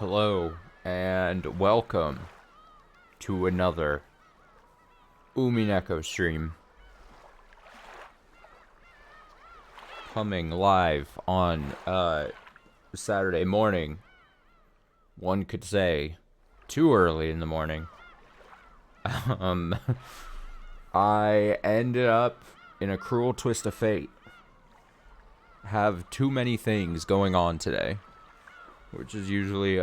Hello, and welcome to another Umineko stream. Coming live on Saturday morning. One could say too early in the morning. I ended up in a cruel twist of fate. Have too many things going on today, which is usually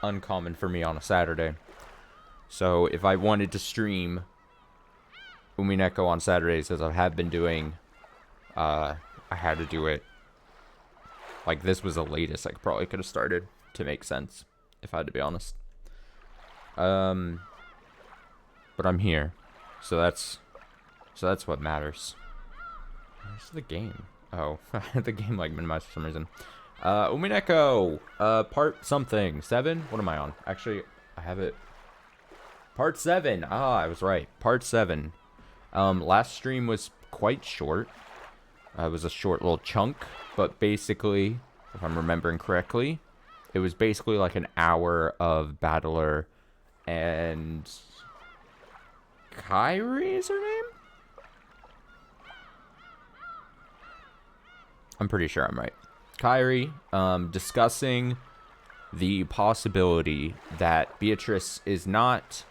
uncommon for me on a Saturday. So if I wanted to stream Umineko on Saturdays, as I have been doing, I had to do it. Like, this was the latest I probably could have started to make sense, if I had to be honest. But I'm here, so that's what matters. Where's the game? Oh, the game like minimized for some reason. Umineko, part something. 7? What am I on? Actually, I have it. Part 7. Ah, I was right. Part 7. Last stream was quite short. It was a short little chunk, but basically, if I'm remembering correctly, it was basically like an hour of Battler and Kyrie is her name? I'm pretty sure I'm right. Kyrie, discussing the possibility that Beatrice is not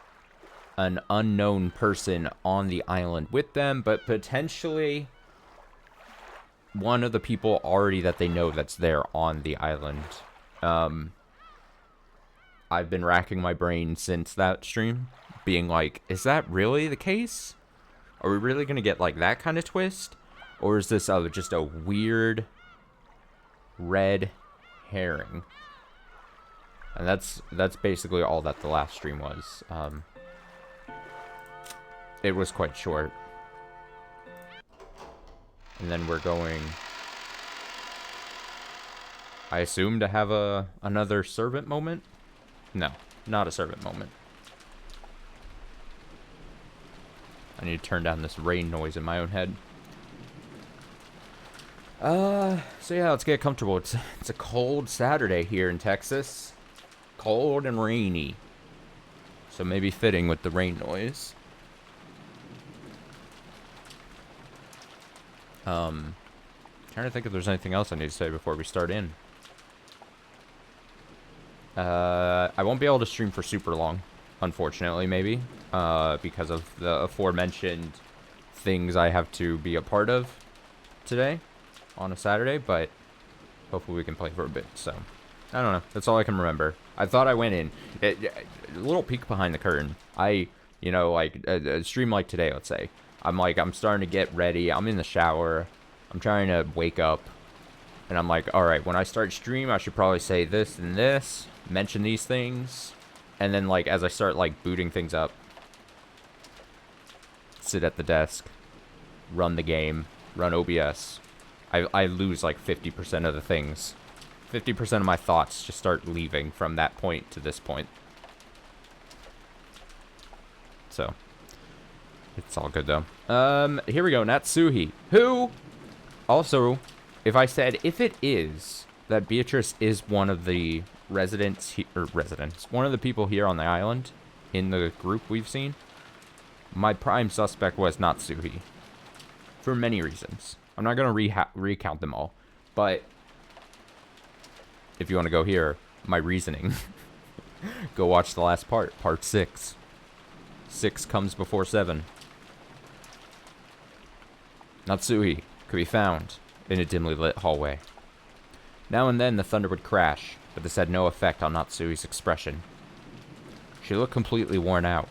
an unknown person on the island with them, but potentially one of the people already that they know that's there on the island. I've been racking my brain since that stream, being like, is that really the case? Are we really going to get like that kind of twist? Or is this just a weird red herring? And that's basically all that the last stream was. It was quite short. And then we're going, I assume, to have another servant moment? No, not a servant moment. I need to turn down this rain noise in my own head. So yeah, let's get comfortable. It's a cold Saturday here in Texas. Cold and rainy. So maybe fitting with the rain noise. Trying to think if there's anything else I need to say before we start in. I won't be able to stream for super long, unfortunately, maybe. Because of the aforementioned things I have to be a part of today on a Saturday, but hopefully we can play for a bit. So I don't know, that's all I can remember. I thought I went in a little peek behind the curtain. Like a stream like today, let's say, I'm starting to get ready, I'm in the shower, I'm trying to wake up, and I'm like, all right, when I start stream I should probably say this and this, mention these things, and then like as I start like booting things up, sit at the desk, run the game, run OBS, I lose like 50% of the things. 50% of my thoughts just start leaving from that point to this point. So, it's all good though. Here we go, Natsuhi. Who, also, if it is that Beatrice is one of the residents, one of the people here on the island in the group we've seen, my prime suspect was Natsuhi. For many reasons. I'm not going to recount them all, but if you want to go here, my reasoning, go watch the last part, part 6. 6 comes before 7. Natsuhi could be found in a dimly lit hallway. Now and then the thunder would crash, but this had no effect on Natsuhi's expression. She looked completely worn out.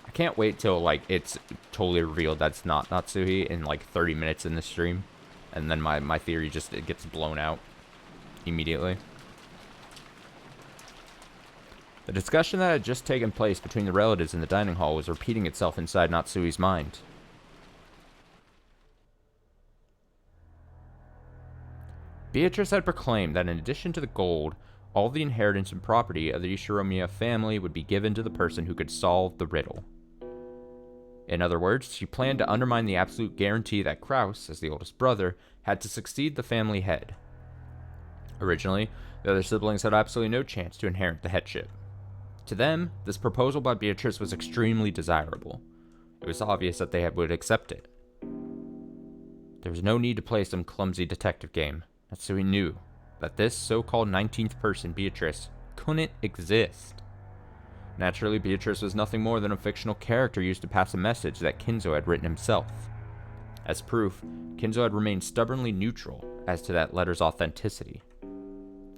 I can't wait till like it's totally revealed that's not Natsuhi in like 30 minutes in the stream, and then my theory just it gets blown out immediately. The discussion that had just taken place between the relatives in the dining hall was repeating itself inside Natsuhi's mind. Beatrice had proclaimed that in addition to the gold, all the inheritance and property of the Ishiromiya family would be given to the person who could solve the riddle. In other words, she planned to undermine the absolute guarantee that Kraus, as the oldest brother, had to succeed the family head. Originally, the other siblings had absolutely no chance to inherit the headship. To them, this proposal by Beatrice was extremely desirable. It was obvious that they would accept it. There was no need to play some clumsy detective game. Natsui knew that this so-called 19th person, Beatrice, couldn't exist. Naturally, Beatrice was nothing more than a fictional character used to pass a message that Kinzo had written himself. As proof, Kinzo had remained stubbornly neutral as to that letter's authenticity.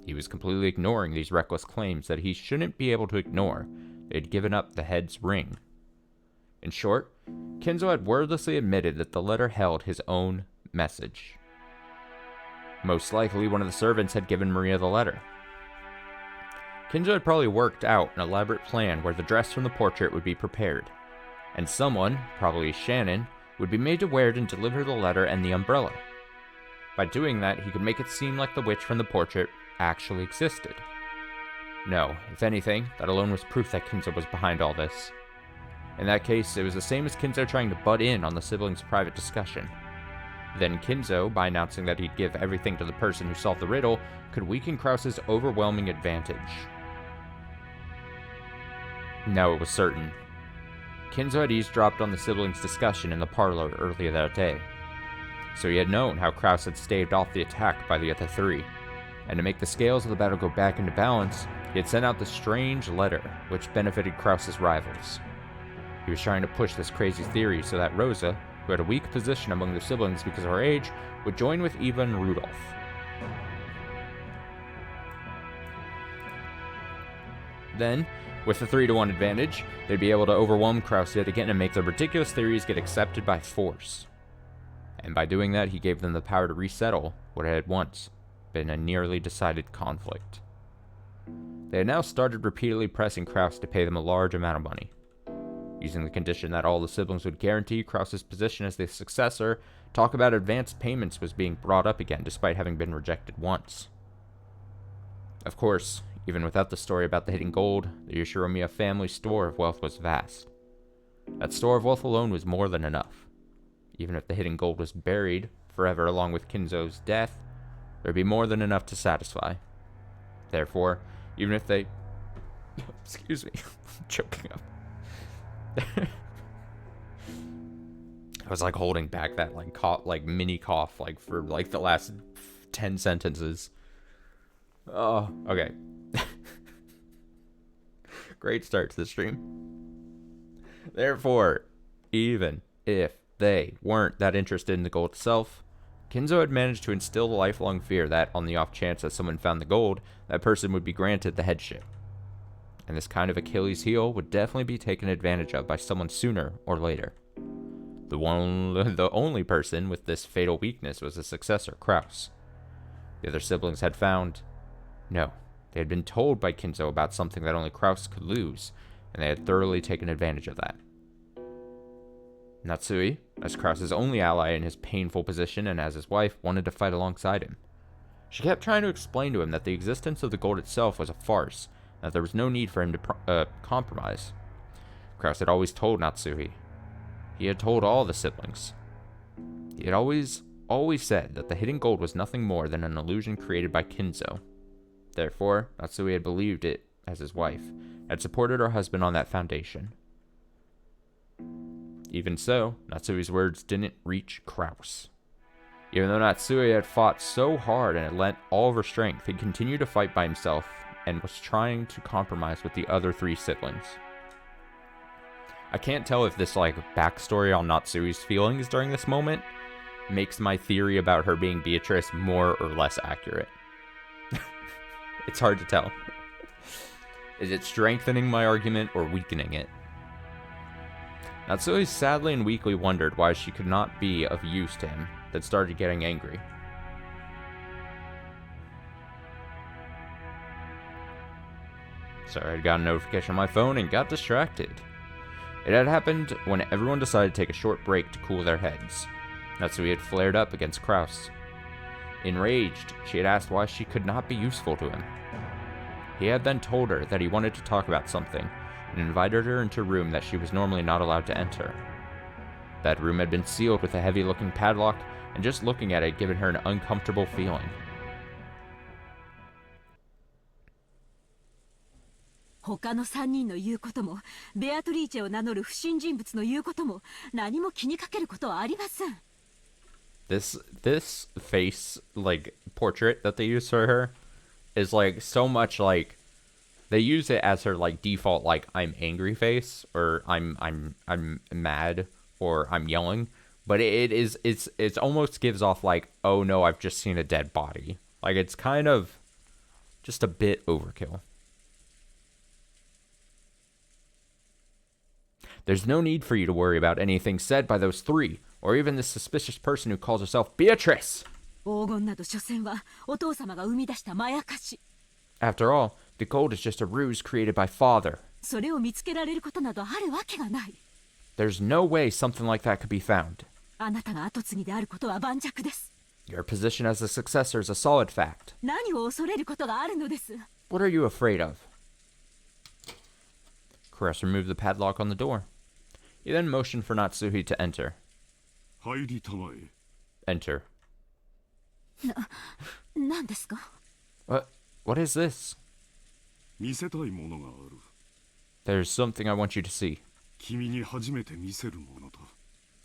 He was completely ignoring these reckless claims that he shouldn't be able to ignore. They had given up the head's ring. In short, Kinzo had wordlessly admitted that the letter held his own message. Most likely, one of the servants had given Maria the letter. Kinzo had probably worked out an elaborate plan where the dress from the portrait would be prepared, and someone, probably Shannon, would be made to wear it and deliver the letter and the umbrella. By doing that, he could make it seem like the witch from the portrait actually existed. No, if anything, that alone was proof that Kinzo was behind all this. In that case, it was the same as Kinzo trying to butt in on the siblings' private discussion. Then Kinzo, by announcing that he'd give everything to the person who solved the riddle, could weaken Krause's overwhelming advantage. Now it was certain. Kinzo had eavesdropped on the siblings' discussion in the parlor earlier that day, so he had known how Krause had staved off the attack by the other three, and to make the scales of the battle go back into balance, he had sent out the strange letter, which benefited Krause's rivals. He was trying to push this crazy theory so that Rosa, who had a weak position among the siblings because of her age, would join with Eva and Rudolph. Then, with the 3-to-1 advantage, they'd be able to overwhelm Krause yet again and make their ridiculous theories get accepted by force. And by doing that, he gave them the power to resettle what had once been a nearly decided conflict. They had now started repeatedly pressing Krause to pay them a large amount of money. Using the condition that all the siblings would guarantee Krause's position as the successor, talk about advanced payments was being brought up again despite having been rejected once. Of course, even without the story about the hidden gold, the Yoshiromiya family's store of wealth was vast. That store of wealth alone was more than enough. Even if the hidden gold was buried forever along with Kinzo's death, there'd be more than enough to satisfy. Therefore, even if they... Excuse me, I'm choking up. I was like holding back that mini cough for the last 10 sentences. Oh, okay. Great start to the stream. Therefore, even if they weren't that interested in the gold itself, Kinzo had managed to instill the lifelong fear that, on the off chance that someone found the gold, that person would be granted the headship. And this kind of Achilles heel would definitely be taken advantage of by someone sooner or later. The only person with this fatal weakness was the successor, Krause. The other siblings had found... No, they had been told by Kinzo about something that only Krause could lose, and they had thoroughly taken advantage of that. Natsui, as Krause's only ally in his painful position and as his wife, wanted to fight alongside him. She kept trying to explain to him that the existence of the gold itself was a farce, and that there was no need for him to compromise. Krause had always told Natsui. He had told all the siblings. He had always said that the hidden gold was nothing more than an illusion created by Kinzo. Therefore, Natsui had believed it as his wife, had supported her husband on that foundation. Even so, Natsui's words didn't reach Krause. Even though Natsui had fought so hard and had lent all of her strength, he continued to fight by himself and was trying to compromise with the other 3 siblings. I can't tell if this backstory on Natsui's feelings during this moment makes my theory about her being Beatrice more or less accurate. It's hard to tell. Is it strengthening my argument or weakening it? Natsui sadly and weakly wondered why she could not be of use to him, then started getting angry. Sorry, I got a notification on my phone and got distracted. It had happened when everyone decided to take a short break to cool their heads. Natsui had flared up against Krause. Enraged, she had asked why she could not be useful to him. He had then told her that he wanted to talk about something, and invited her into a room that she was normally not allowed to enter. That room had been sealed with a heavy-looking padlock, and just looking at it given her an uncomfortable feeling. 他の3人の言うことも、ベアトリーチェを名乗る不審人物の言うことも、何も気にかけることはありません。This face, like, portrait that they use for her is, like, so much, like, they use it as her, like, default, like, I'm angry face, or I'm mad, or I'm yelling, but it's almost gives off, like, oh no, I've just seen a dead body. Like, it's kind of just a bit overkill. There's no need for you to worry about anything said by those three, or even this suspicious person who calls herself Beatrice. After all, the gold is just a ruse created by father. There's no way something like that could be found. Your position as a successor is a solid fact. What are you afraid of? Caress removed the padlock on the door. He then motioned for Natsuhi to enter. Enter. What is this? There's something I want you to see.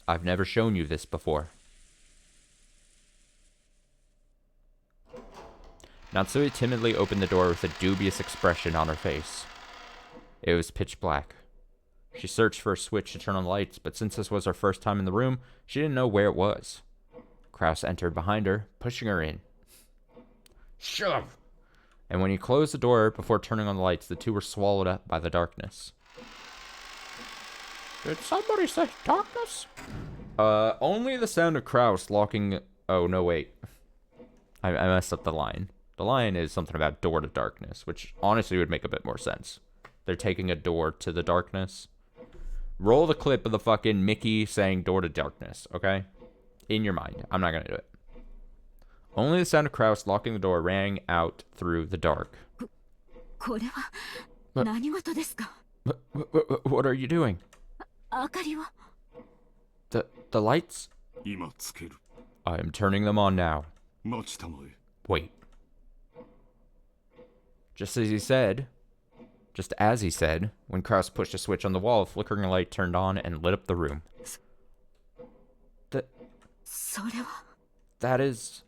I've never shown you this before. Natsuhi timidly opened the door with a dubious expression on her face. It was pitch black. She searched for a switch to turn on the lights, but since this was her first time in the room, she didn't know where it was. Kraus entered behind her, pushing her in. Shove! And when he closed the door before turning on the lights, the two were swallowed up by the darkness. Did somebody say darkness? Only the sound of Kraus locking... Oh, no, wait. I messed up the line. The line is something about door to darkness, which honestly would make a bit more sense. They're taking a door to the darkness. Roll the clip of the fucking Mickey saying door to darkness, okay? In your mind. I'm not gonna do it. Only the sound of Kraus locking the door rang out through the dark. What are you doing? The lights? I am turning them on now. Wait. Just as he said, when Kraus pushed a switch on the wall, a flickering light turned on and lit up the room. That is...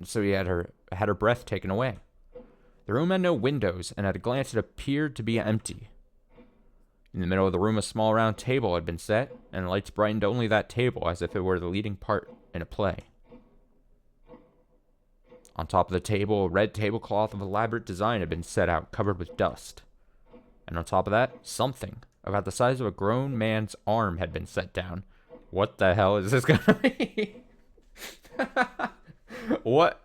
So he had her breath taken away. The room had no windows, and at a glance it appeared to be empty. In the middle of the room, a small round table had been set, and the lights brightened only that table as if it were the leading part in a play. On top of the table, a red tablecloth of elaborate design had been set out, covered with dust. And on top of that, something about the size of a grown man's arm had been set down. What the hell is this gonna be? What?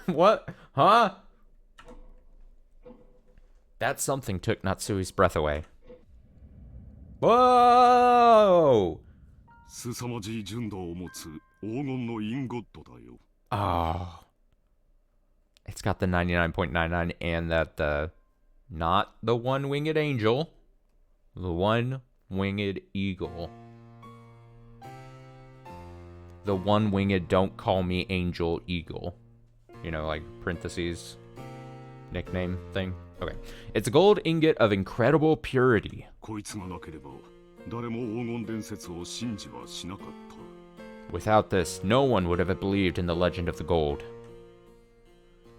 What? Huh? That something took Natsui's breath away. Whoa! Oh. It's got the 99.99 and that not the one-winged angel, the one-winged eagle. The one-winged don't call me angel eagle. You know, like parentheses, nickname thing. Okay. It's a gold ingot of incredible purity. Without this, no one would have believed in the legend of the gold.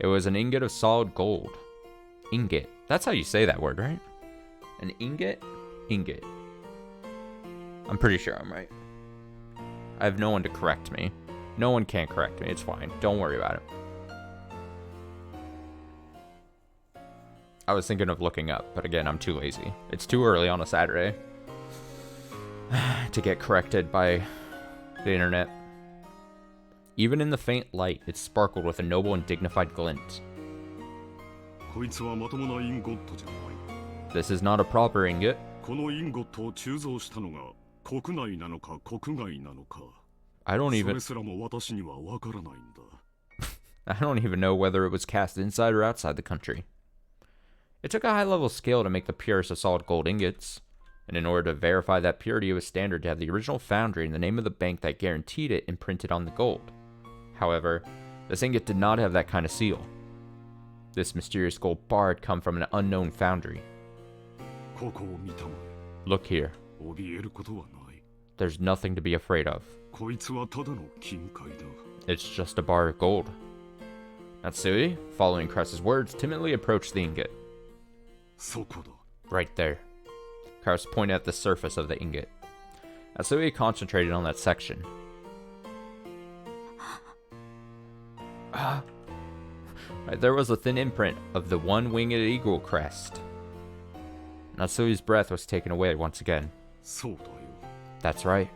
It was an ingot of solid gold. Ingot. That's how you say that word, right? An ingot? Ingot. I'm pretty sure I'm right. I have no one to correct me. No one can correct me. It's fine. Don't worry about it. I was thinking of looking up, but again, I'm too lazy. It's too early on a Saturday to get corrected by the internet. Even in the faint light, it sparkled with a noble and dignified glint. This is not a proper ingot. I don't even know whether it was cast inside or outside the country. It took a high-level skill to make the purest of solid gold ingots, and in order to verify that purity, it was standard to have the original foundry and the name of the bank that guaranteed it imprinted on the gold. However, this ingot did not have that kind of seal. This mysterious gold bar had come from an unknown foundry, Look here. There's nothing to be afraid of. It's just a bar of gold. Natsui, following Krause's words, timidly approached the ingot. Right there. Krause pointed at the surface of the ingot. Natsui concentrated on that section. Right, there was a thin imprint of the one-winged eagle crest. Natsui's breath was taken away once again. That's right.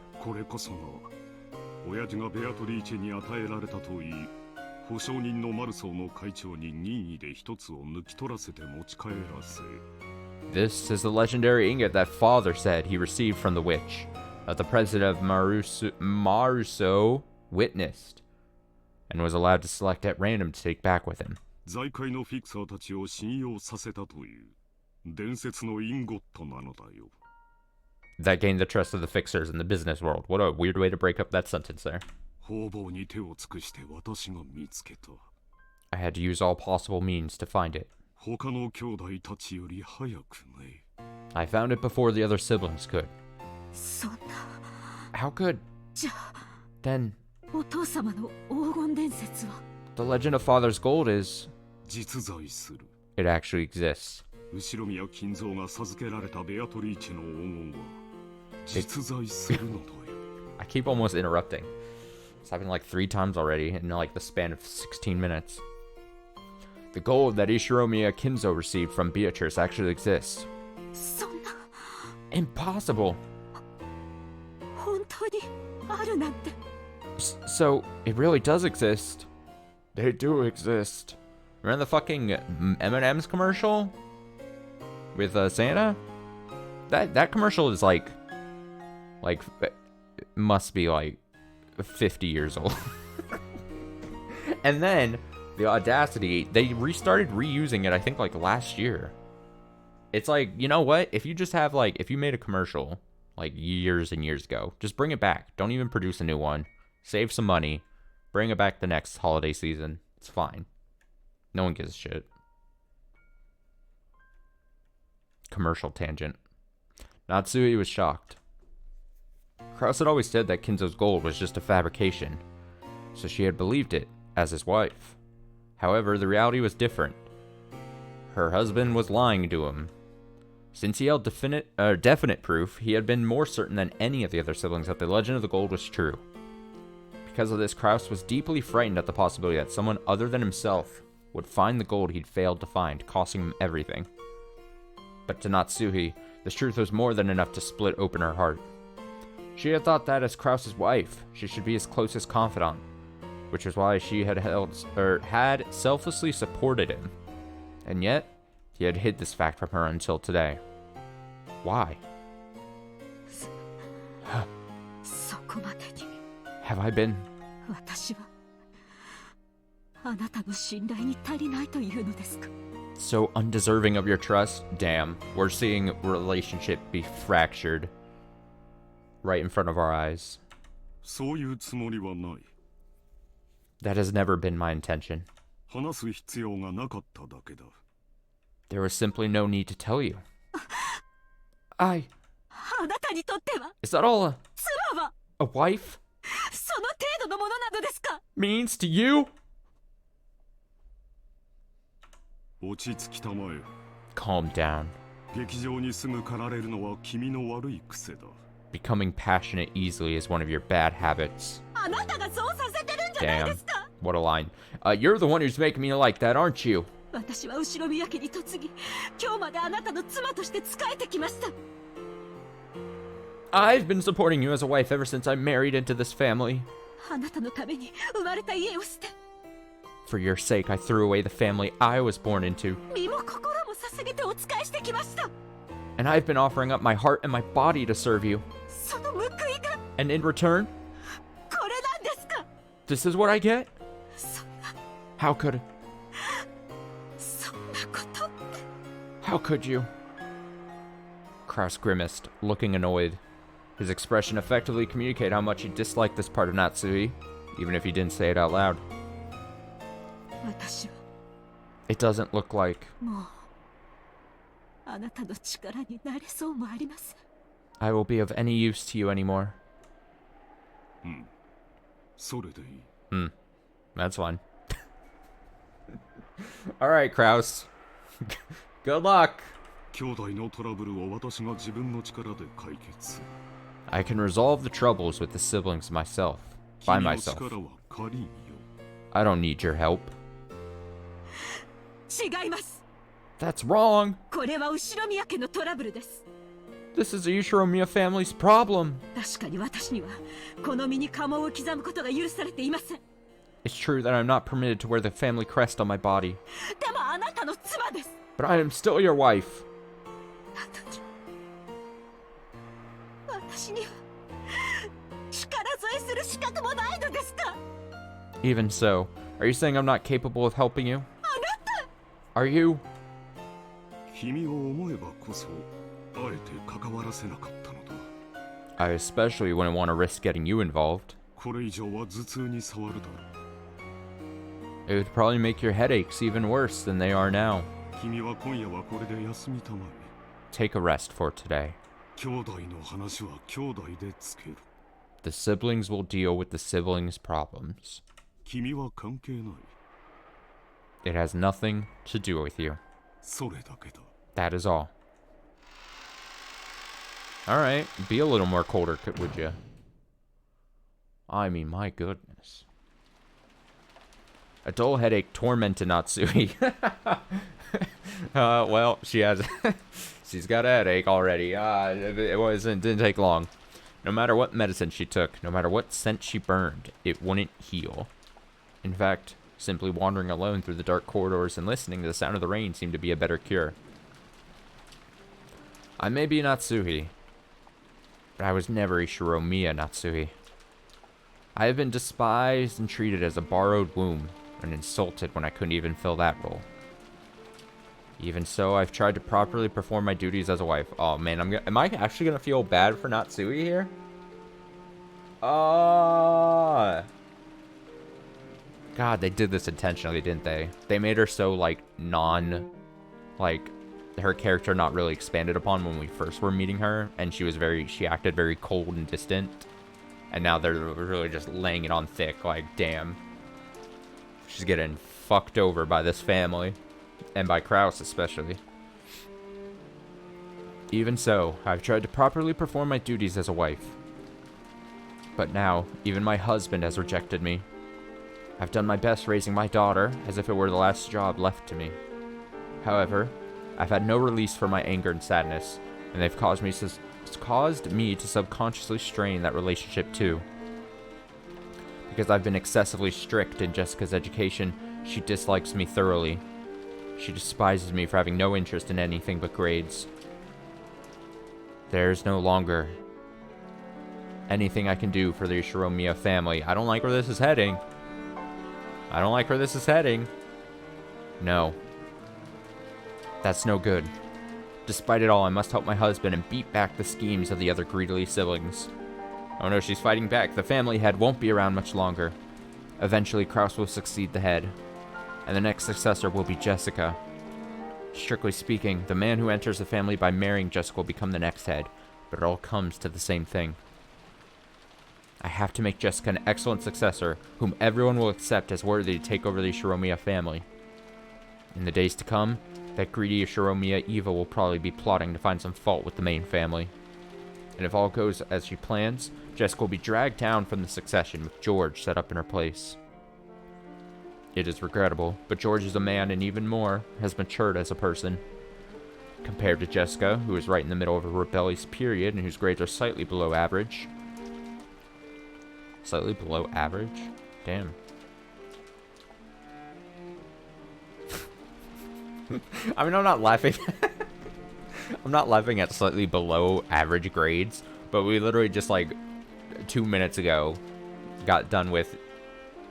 This is the legendary ingot that father said he received from the witch, that the president of Maruso witnessed, and was allowed to select at random to take back with him. That gained the trust of the fixers in the business world. What a weird way to break up that sentence there. I had to use all possible means to find it. I found it before the other siblings could. How could? Then, the legend of Father's Gold is... It actually exists. I keep almost interrupting. It's happened like 3 times already in like the span of 16 minutes. The gold that Ishiromiya Kinzo received from Beatrice actually exists. Impossible! So, it really does exist. They do exist. Remember the fucking M&M's commercial? With Santa? That commercial is like, must be like 50 years old. And then, the audacity, they restarted reusing it, I think, like last year. It's like, you know what? If you just have like, if you made a commercial like years and years ago, just bring it back. Don't even produce a new one. Save some money. Bring it back the next holiday season. It's fine. No one gives a shit. Commercial tangent. Natsui was shocked. Krause had always said that Kinzo's gold was just a fabrication, so she had believed it as his wife. However, the reality was different. Her husband was lying to him. Since he held definite proof, he had been more certain than any of the other siblings that the legend of the gold was true. Because of this, Krause was deeply frightened at the possibility that someone other than himself would find the gold he'd failed to find, costing him everything. But to Natsuhi, this truth was more than enough to split open her heart. She had thought that as Krause's wife, she should be his closest confidant, which was why she had selflessly supported him. And yet, he had hid this fact from her until today. Why? Have I been? So undeserving of your trust? Damn, we're seeing relationship be fractured right in front of our eyes. That has never been my intention. There was simply no need to tell you. Is that all a wife means to you? Calm down. Becoming passionate easily is one of your bad habits. Damn, what a line. You're the one who's making me like that, aren't you? I've been supporting you as a wife ever since I married into this family. For your sake, I threw away the family I was born into. And I've been offering up my heart and my body to serve you. And in return, this is what I get? How could... How could you? Krause grimaced, looking annoyed. His expression effectively communicated how much he disliked this part of Natsui, even if he didn't say it out loud. It doesn't look like... あなたの力になれそうもありません。 I will be of any use to you anymore. それでいい。That's fine. Alright, Kraus. Good luck. 兄弟のトラブルを私が自分の力で解決。I can resolve the troubles with the siblings myself. By 君の myself. 力は借りんよ。I don't need your help. 違います。 That's wrong. これは後宮家のトラブルです。 This is the Ushiro-miya family's problem. 確かに私にはこの身に家紋を刻むことが許されていません。 It's true that I'm not permitted to wear the family crest on my body. でもあなたの妻です。 But I am still your wife. 私には力添えする資格もないのですか。 Even so, are you saying I'm not capable of helping you? あなた Are you? 君を思えばこそ、あえて関わらせなかったのだ。 I especially wouldn't want to risk getting you involved. これ以上は頭痛に触るだろう。 It would probably make your headaches even worse than they are now. 君は今夜はこれで休みたまえ。 Take a rest for today. 兄弟の話は兄弟でつける。 The siblings will deal with the siblings' problems. 君は関係ない。 It has nothing to do with you. それだけだ。 That is all. Alright, be a little more colder, would you? I mean, my goodness. A dull headache tormented Natsui. Well, she has... she's got a headache already. Didn't take long. No matter what medicine she took, no matter what scent she burned, it wouldn't heal. In fact, simply wandering alone through the dark corridors and listening to the sound of the rain seemed to be a better cure. I may be Natsuhi, but I was never Ishiro-miya Natsuhi. I have been despised and treated as a borrowed womb, and insulted when I couldn't even fill that role. Even so, I've tried to properly perform my duties as a wife. Oh man, am I actually gonna feel bad for Natsuhi here? God, they did this intentionally, didn't they? They made her so, like, her character not really expanded upon when we first were meeting her, and she acted very cold and distant. And now they're really just laying it on thick, like, damn. She's getting fucked over by this family. And by Kraus, especially. Even so, I've tried to properly perform my duties as a wife. But now, even my husband has rejected me. I've done my best raising my daughter, as if it were the last job left to me. However, I've had no release for my anger and sadness, and they've caused me to subconsciously strain that relationship too. Because I've been excessively strict in Jessica's education, she dislikes me thoroughly. She despises me for having no interest in anything but grades. There's no longer anything I can do for the Ushiro-miya family. I don't like where this is heading. I don't like where this is heading. No. That's no good. Despite it all, I must help my husband and beat back the schemes of the other greedy siblings. Oh no, she's fighting back. The family head won't be around much longer. Eventually, Kraus will succeed the head. And the next successor will be Jessica. Strictly speaking, the man who enters the family by marrying Jessica will become the next head, but it all comes to the same thing. I have to make Jessica an excellent successor, whom everyone will accept as worthy to take over the Ushiro-miya family. In the days to come, that greedy Ushiro-miya Eva will probably be plotting to find some fault with the main family. And if all goes as she plans, Jessica will be dragged down from the succession with George set up in her place. It is regrettable, but George is a man and even more, has matured as a person. Compared to Jessica, who is right in the middle of a rebellious period and whose grades are slightly below average. Slightly below average? Damn. I mean, I'm not laughing. I'm not laughing at slightly below average grades, but we literally just, like, 2 minutes ago got done with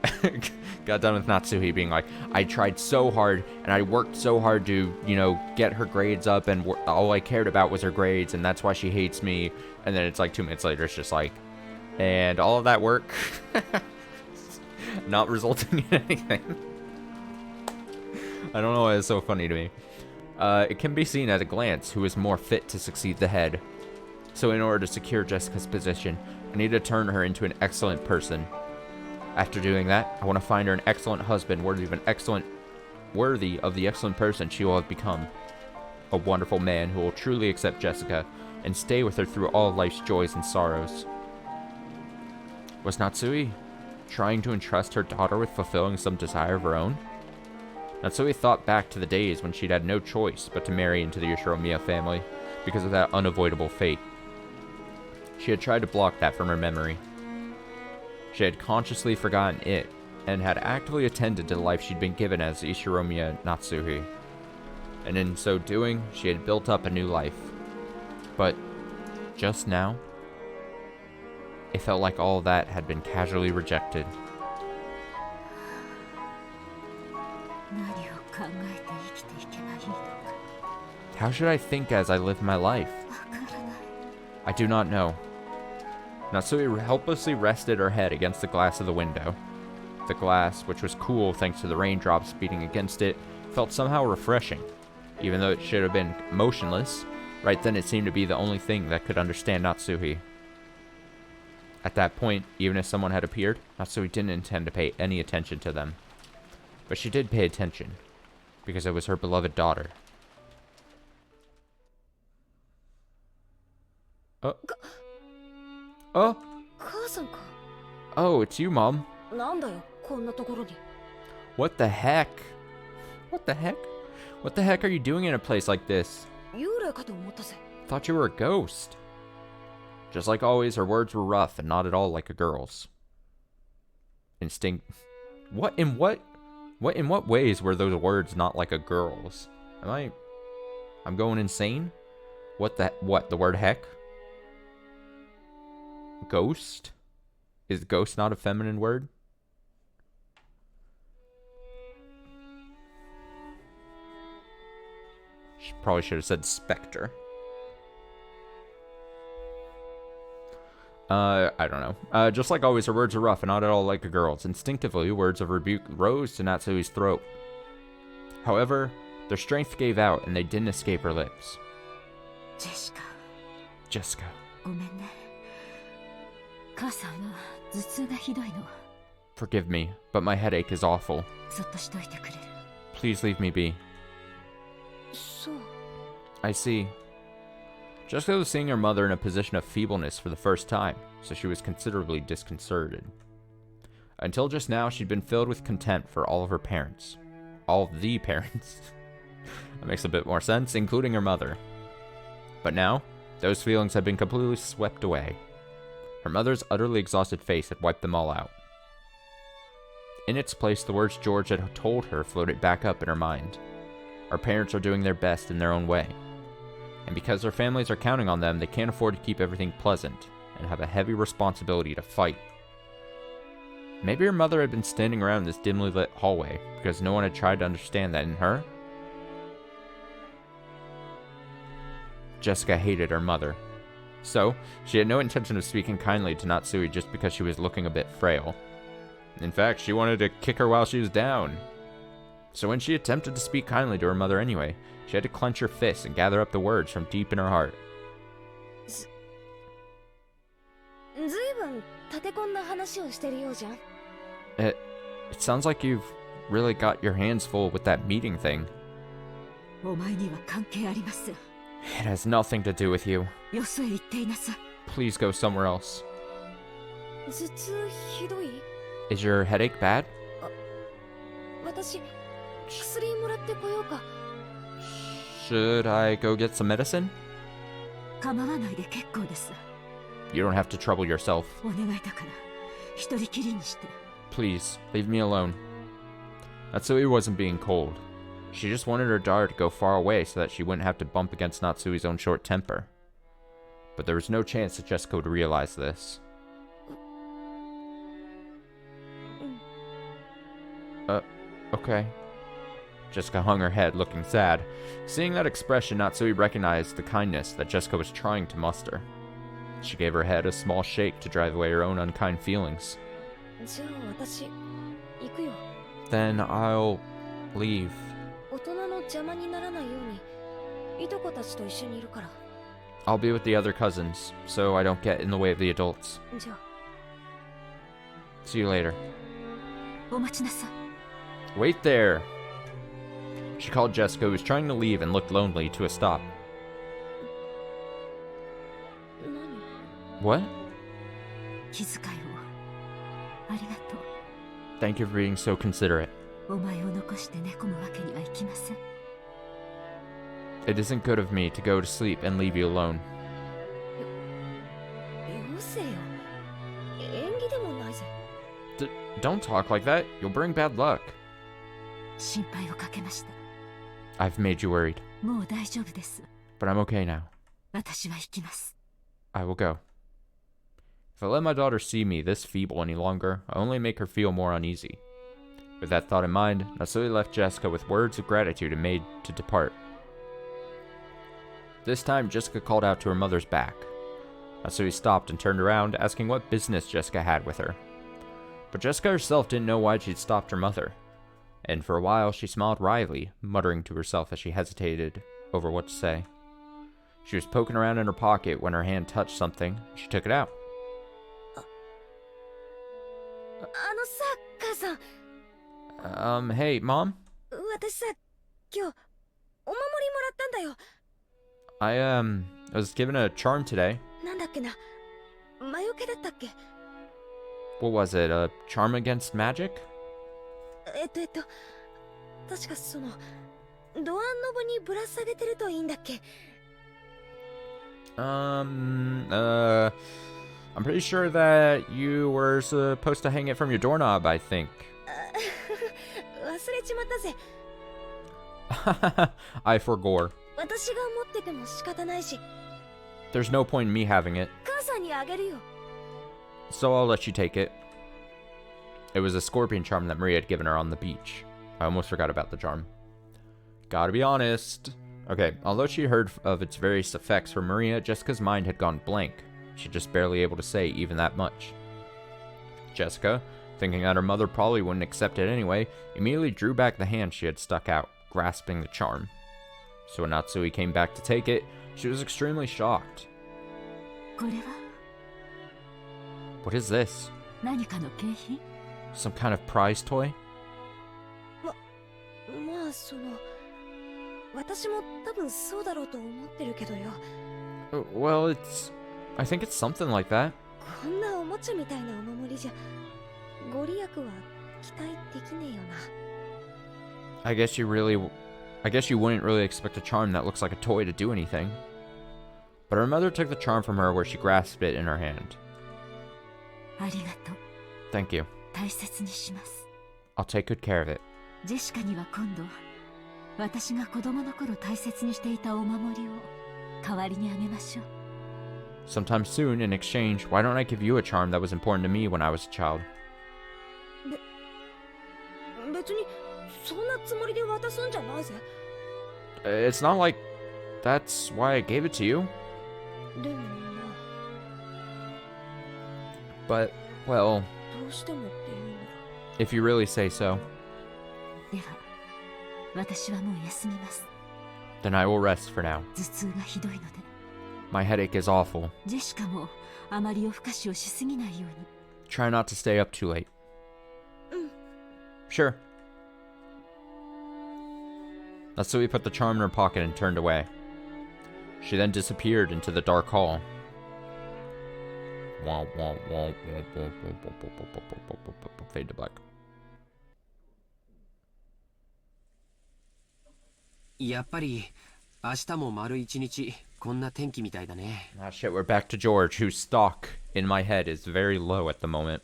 Natsuhi being like, I tried so hard and I worked so hard to, you know, get her grades up, and all I cared about was her grades, and that's why she hates me. And then it's like 2 minutes later, it's just like, and all of that work not resulting in anything. I don't know why it's so funny to me. It can be seen at a glance who is more fit to succeed the head. So in order to secure Jessica's position, I need to turn her into an excellent person. After doing that, I want to find her an excellent husband worthy of the excellent person she will have become. A wonderful man who will truly accept Jessica and stay with her through all life's joys and sorrows. Was Natsui trying to entrust her daughter with fulfilling some desire of her own? Natsui thought back to the days when she'd had no choice but to marry into the Yoshiromiya family because of that unavoidable fate. She had tried to block that from her memory. She had consciously forgotten it and had actively attended to the life she'd been given as Yoshiromiya Natsuhi. And in so doing, she had built up a new life. But just now, it felt like all of that had been casually rejected. How should I think as I live my life? I do not know. Natsui helplessly rested her head against the glass of the window. The glass, which was cool thanks to the raindrops beating against it, felt somehow refreshing. Even though it should have been motionless, right then it seemed to be the only thing that could understand Natsuhi. At that point, even if someone had appeared, Natsui didn't intend to pay any attention to them. But she did pay attention, because it was her beloved daughter. Oh, it's you, Mom. What the heck? What the heck? What the heck are you doing in a place like this? Thought you were a ghost. Just like always, her words were rough and not at all like a girl's. What in what ways were those words not like a girl's? I'm going insane? The word heck? Ghost? Is ghost not a feminine word? She probably should have said specter. I don't know. Just like always, her words are rough and not at all like a girl's. Instinctively, words of rebuke rose to Natsui's throat. However, their strength gave out and they didn't escape her lips. Jessica. Forgive me, but my headache is awful. Please leave me be. I see. Jessica was seeing her mother in a position of feebleness for the first time, so she was considerably disconcerted. Until just now, she'd been filled with contempt for all of her parents. All the parents. That makes a bit more sense, including her mother. But now, those feelings had been completely swept away. Her mother's utterly exhausted face had wiped them all out. In its place, the words George had told her floated back up in her mind. Our parents are doing their best in their own way. And because their families are counting on them, they can't afford to keep everything pleasant, and have a heavy responsibility to fight. Maybe her mother had been standing around this dimly lit hallway, because no one had tried to understand that in her? Jessica hated her mother. So, she had no intention of speaking kindly to Natsui just because she was looking a bit frail. In fact, she wanted to kick her while she was down. So when she attempted to speak kindly to her mother anyway, she had to clench her fists and gather up the words from deep in her heart. It sounds like you've really got your hands full with that meeting thing. It has nothing to do with you. Please go somewhere else. Is your headache bad? Should I go get some medicine? You don't have to trouble yourself. Please, leave me alone. Natsui wasn't being cold. She just wanted her daughter to go far away so that she wouldn't have to bump against Natsui's own short temper. But there was no chance that Jessica would realize this. Okay. Jessica hung her head, looking sad. Seeing that expression, Natsui recognized the kindness that Jessica was trying to muster. She gave her head a small shake to drive away her own unkind feelings. Then I'll leave. 邪魔にならないようにいとこたちと一緒にいるから。 I'll be with the other cousins, so I don't get in the way of the adults. じゃあ See you later. お待ちなさい。 Wait there! She called Jessica, who was trying to leave and looked lonely, to a stop. 何？ What? 気遣いをありがとう。 Thank you for being so considerate. お前を残して寝込むわけにはいきません。 It isn't good of me to go to sleep and leave you alone. よせよ。縁起でもないぜ。 Don't talk like that. You'll bring bad luck. 心配をかけました。 I've made you worried. もう大丈夫です。 But I'm okay now. 私は行きます。 I will go. If I let my daughter see me this feeble any longer, I only make her feel more uneasy. With that thought in mind, Natsui left Jessica with words of gratitude and made to depart. This time, Jessica called out to her mother's back. Natsui stopped and turned around, asking what business Jessica had with her. But Jessica herself didn't know why she'd stopped her mother. And for a while, she smiled wryly, muttering to herself as she hesitated over what to say. She was poking around in her pocket when her hand touched something. She took it out. あのさ、母さん。 Hey, Mom? 私さ、今日お守りもらったんだよ。 I was given a charm today. なんだっけな。魔除けだったっけ。 What was it, a charm against magic? 確かそのドアノブにぶら下げてるといいんだっけ。 I'm pretty sure that you were supposed to hang it from your doorknob, I think. 忘れちまったぜ。 I forgore. 私が持ってても仕方ないし。 There's no point in me having it, 母さんにあげるよ。 so I'll let you take it. It was a scorpion charm that Maria had given her on the beach. I almost forgot about the charm. Gotta be honest. Okay, although she heard of its various effects from Maria, Jessica's mind had gone blank. She's just barely able to say even that much. Jessica, thinking that her mother probably wouldn't accept it anyway, immediately drew back the hand she had stuck out, grasping the charm. So when Natsui came back to take it, she was extremely shocked. これは What is this? 何かの景品？ Some kind of prize toy? まあその私も多分そうだろうと思ってるけどよ。 Well, I think it's something like that. こんなおもちゃみたいなお守りじゃご利益は期待できねえよな。 I guess you wouldn't really expect a charm that looks like a toy to do anything. But her mother took the charm from her where she grasped it in her hand. ありがとう。 Thank you. 大切にします。 I'll take good care of it. ジェシカには今度私が子供の頃大切にしていたお守りを代わりにあげましょう。 Sometime soon, in exchange, why don't I give you a charm that was important to me when I was a child? 別にそんなつもりで渡すんじゃないぜ。 It's not like that's why I gave it to you. でもな。 But, well, どうしてもっていうの。 if you really say so, では私はもう休みます。 then I will rest for now. 頭痛がひどいので My headache is awful. ジェシカもあまり夜更かしをしすぎないように。 Try not to stay up too late. Sure. Natsui put the charm in her pocket and turned away. She then disappeared into the dark hall. Fade to black. やっぱり明日も丸一日こんな天気みたいだね。 Ah shit, we're back to George, whose stock in my head is very low at the moment.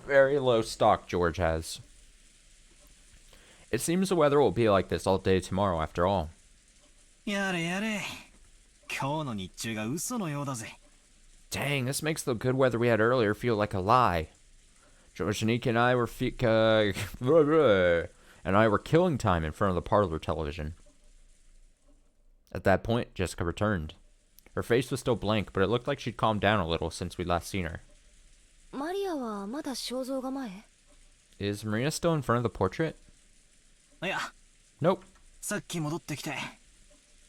Very low stock George has. It seems the weather will be like this all day tomorrow after all. やれやれ。今日の日中が嘘のようだぜ。 Dang, this makes the good weather we had earlier feel like a lie. George and Nika and I were killing time in front of the parlor television. At that point, Jessica returned. Her face was still blank, but it looked like she'd calmed down a little since we'd last seen her. マリアはまだ肖像画前？ Is Marina still in front of the portrait? いや、 Nope. さっき戻ってきて、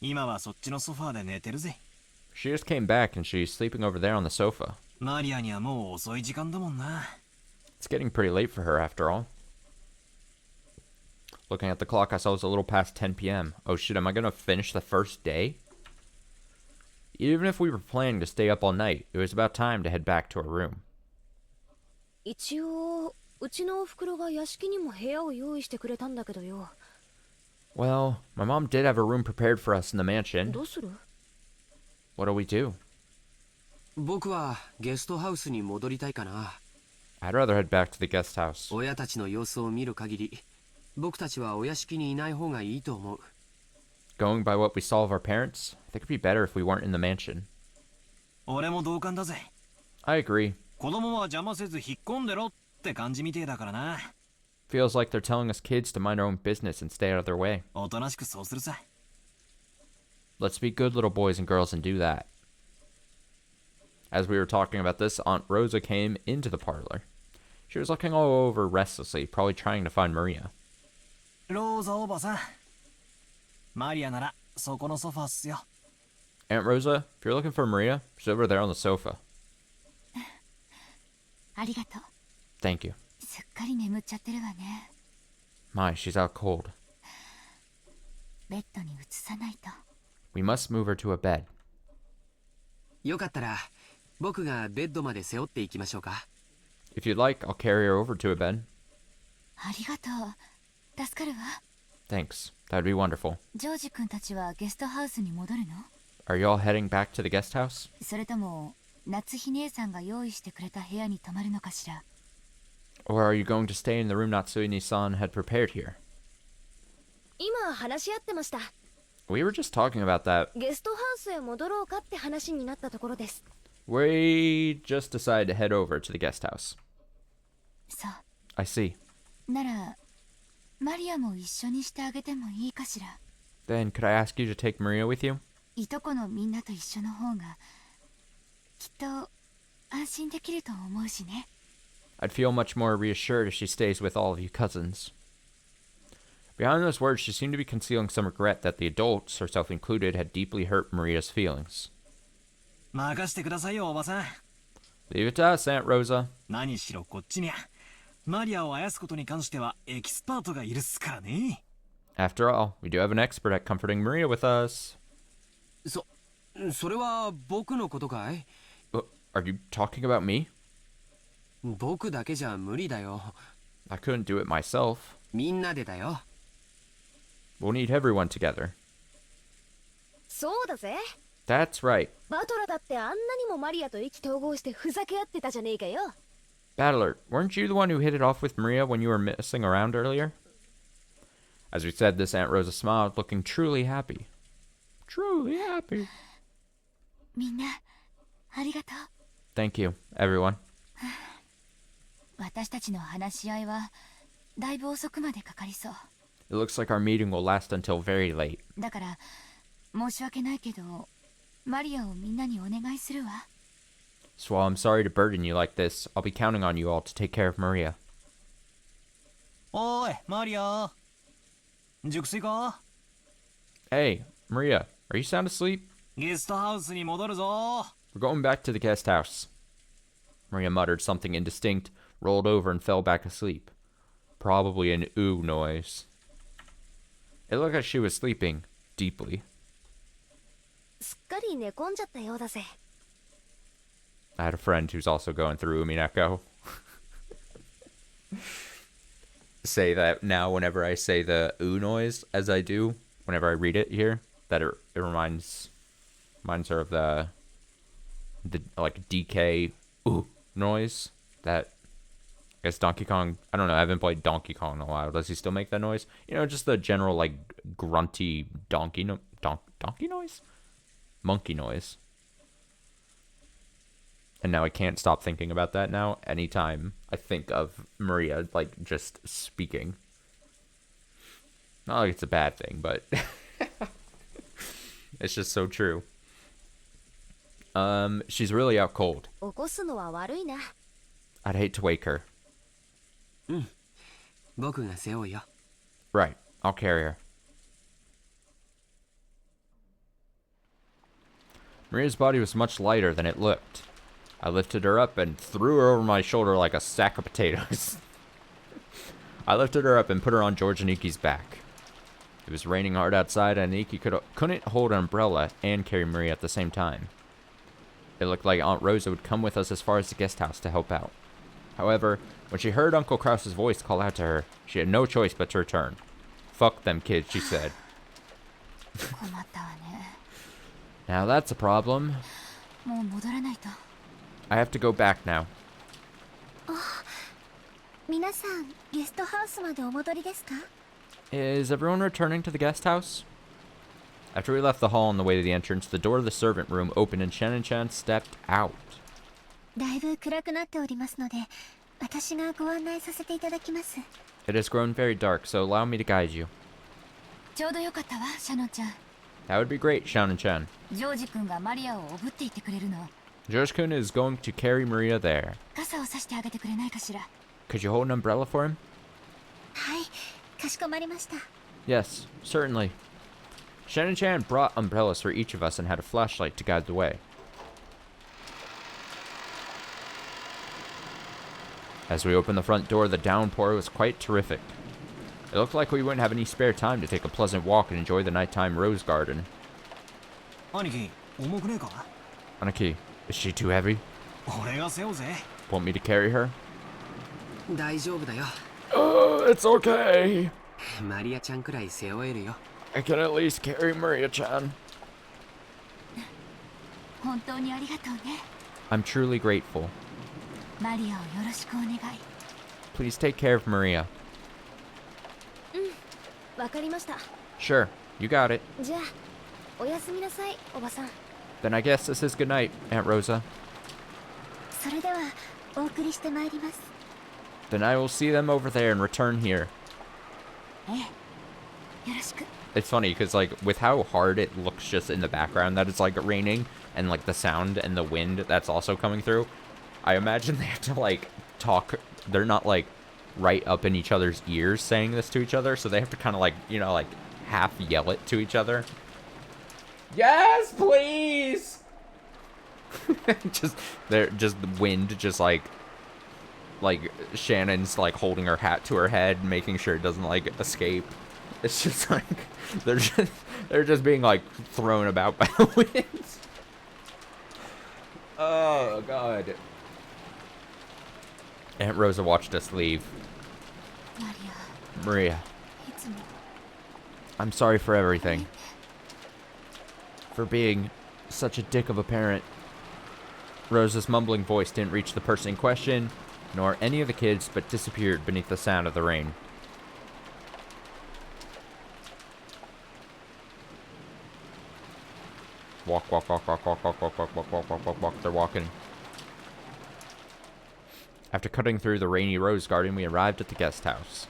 今はそっちのソファーで寝てるぜ。 She just came back and she's sleeping over there on the sofa. マリアにはもう遅い時間だもんな。 It's getting pretty late for her after all. Looking at the clock, I saw it was a little past 10 p.m. Oh shit, am I gonna finish the first day? Even if we were planning to stay up all night, it was about time to head back to our room. 一応うちのお袋が屋敷にも部屋を用意してくれたんだけどよ。 Well, my mom did have a room prepared for us in the mansion. どうする？ What do we do? 僕はゲストハウスに戻りたいかな。 I'd rather head back to the guest house. 親たちの様子を見る限り、僕たちはお屋敷にいない方がいいと思う。 Going by what we saw of our parents, I think it'd be better if we weren't in the mansion. 俺も同感だぜ。 I agree. 子供は邪魔せず引っ込んでろって感じみてえだからな。 Feels like they're telling us kids to mind our own business and stay out of their way. おとなしくそうするさ。 Let's be good little boys and girls and do that. As we were talking about this, Aunt Rosa came into the parlor. She was looking all over restlessly, probably trying to find Maria. ローザおばさん。マリアならそこのソファーっすよ。 Aunt Rosa, if you're looking for Maria, she's over there on the sofa. ありがとう。 Thank you. すっかり眠っちゃってるわね。 My, she's out cold. ベッドに移さないと。 We must move her to a bed. よかったら僕がベッドまで背負っていきましょうか。 If you'd like, I'll carry her over to a bed. ありがとう。助かるわ。 Thanks. That'd be wonderful. ジョージ君たちはゲストハウスに戻るの？ Are you all heading back to the guest house? それとも夏日姉さんが用意してくれた部屋に泊まるのかしら？ Or are you going to stay in the room Natsui-san had prepared here? 今話し合ってました。 We were just talking about that. ゲストハウスへ戻ろうかって話になったところです。 We just decided to head over to the guest house. そう。 I see. ならマリアも一緒にしてあげてもいいかしら？ Then could I ask you to take Maria with you? いとこのみんなと一緒の方がきっと安心できると思うしね。 I'd feel much more reassured if she stays with all of you cousins. Behind those words, she seemed to be concealing some regret that the adults, herself included, had deeply hurt Maria's feelings. 任してくださいよおばさん。 Leave it to us, Aunt Rosa. 何しろこっちにゃマリアをあやすことに関してはエキスパートがいるっすからね。 After all, we do have an expert at comforting Maria with us. それは僕のことかい？ Are you talking about me? 僕だけじゃ無理だよ。 I couldn't do it myself. みんなでだよ。 We'll need everyone together. そうだぜ。 That's right. バトラだってあんなにもマリアと意気投合してふざけ合ってたじゃねえかよ。 Battler, weren't you the one who hit it off with Maria when you were messing around earlier? As we said this, Aunt Rosa smiled, looking truly happy. Truly happy. みんなありがとう。 Thank you, everyone. 私たちの話し合いはだいぶ遅くまでかかりそう。 It looks like our meeting will last until very late. だから申し訳ないけどマリアをみんなにお願いするわ。 So while I'm sorry to burden you like this, I'll be counting on you all to take care of Maria. おーいマリア熟睡か？ Hey, Maria, are you sound asleep? ゲストハウスに戻るぞ。 We're going back to the guest house. Maria muttered something indistinct, rolled over, and fell back asleep. Probably an ooh noise. It looked like she was sleeping deeply. すっかり寝込んじゃったようだぜ。 I had a friend who's also going through Umineko. Say that now whenever I say the ooh noise, as I do, whenever I read it here, that it reminds her of the like DK ooh noise that I guess Donkey Kong, I don't know, I haven't played Donkey Kong in a while. Does he still make that noise? You know, just the general like grunty donkey noise? Monkey noise. And now I can't stop thinking about that now anytime I think of Maria, like, just speaking. Not like it's a bad thing, but it's just so true. She's really out cold. 起こすのは悪いな。 I'd hate to wake her. 僕が背負うよ。 Right. I'll carry her. Maria's body was much lighter than it looked. I lifted her up and threw her over my shoulder like a sack of potatoes. I lifted her up and put her on George and Iki's back. It was raining hard outside and Iki couldn't hold an umbrella and carry Maria at the same time. It looked like Aunt Rosa would come with us as far as the guest house to help out. However, when she heard Uncle Krause's voice call out to her, she had no choice but to return. Fuck them kids, she said. Now that's a problem. I have to go back now. 皆さん、ゲストハウスまでお戻りですか? Is everyone returning to the guest house? After we left the hall on the way to the entrance, the door of the servant room opened and Shannon-chan stepped out. だいぶ暗くなっておりますので、私がご案内させていただきます。 It has grown very dark, so allow me to guide you. ちょうどよかったわ、シャノンちゃん。 That would be great, Shannon-chan. ジョージ君がマリアをおぶっていってくれるの。 George-kun is going to carry Maria there. 傘をさしてあげてくれないかしら。 Could you hold an umbrella for him? はい、かしこまりました。 Yes, certainly. Shannon-chan brought umbrellas for each of us and had a flashlight to guide the way. As we opened the front door, the downpour was quite terrific. It looked like we wouldn't have any spare time to take a pleasant walk and enjoy the nighttime rose garden. 兄貴、重くねえか? Anaki, is she too heavy? 俺が背負うぜ。 Want me to carry her? 大丈夫だよ。 It's okay. マリアちゃんくらい背負えるよ。 I can at least carry Maria-chan. 本当にありがとうね。 I'm truly grateful. マリアをよろしくお願い。 Please take care of Maria. わかりました。 Sure, you got it. じゃあ、おやすみなさい、おばさん。 Then I guess this is good night, Aunt Rosa. それでは、お送りしてまいります。 Then I will see them over there and return here. ええ、よろしく。 It's funny because like with how hard it looks just in the background that it's like raining and like the sound and the wind that's also coming through, I imagine they have to like talk. They're not like right up in each other's ears saying this to each other, so they have to kind of like, you know, like half yell it to each other. Yes, please. They're just the wind, just like Shannon's like holding her hat to her head, making sure it doesn't like escape. It's just like they're just being like thrown about by the winds. Oh god. Aunt Rosa watched us leave. Maria. I'm sorry for everything. For being such a dick of a parent. Rosa's mumbling voice didn't reach the person in question, nor any of the kids, but disappeared beneath the sound of the rain. Walk. They're walking. After cutting through the rainy rose garden, we arrived at the guest house.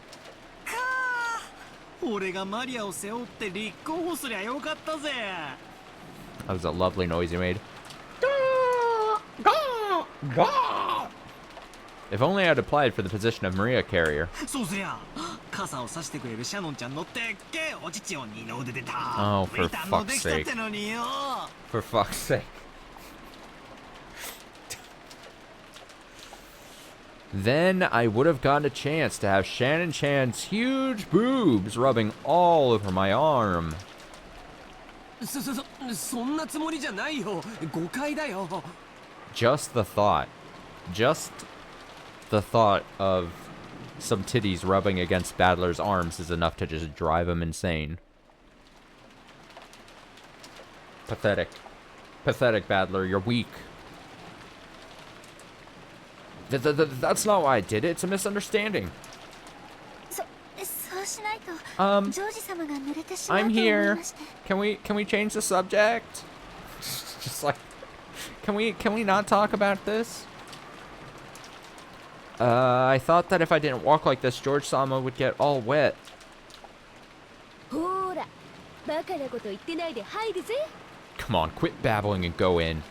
俺がマリアを背負って立候補すりゃよかったぜ。 That was a lovely noise you made. If only I'd applied for the position of Maria carrier. そうすりゃ、傘をさしてくれるシャノンちゃんのでっけえお乳を二の腕でた。 Oh, for リタンの fuck's できたっ sake. てのによ。 For fuck's sake. Then I would have gotten a chance to have Shannon-chan's huge boobs rubbing all over my arm. そんなつもりじゃないよ。誤解だよ。 Just the thought of some titties rubbing against Battler's arms is enough to just drive him insane. Pathetic. Pathetic, Battler. You're weak. That's not why I did it. It's a misunderstanding. そうしないと、 Um, ジョージ様が濡れてしまう I'm と思い here. まして。 Can we change the subject? Just like, can we not talk about this? I thought that if I didn't walk like this, George-sama would get all wet. ほーら、バカなこと言ってないで入るぜ。 Come on, quit babbling and go in.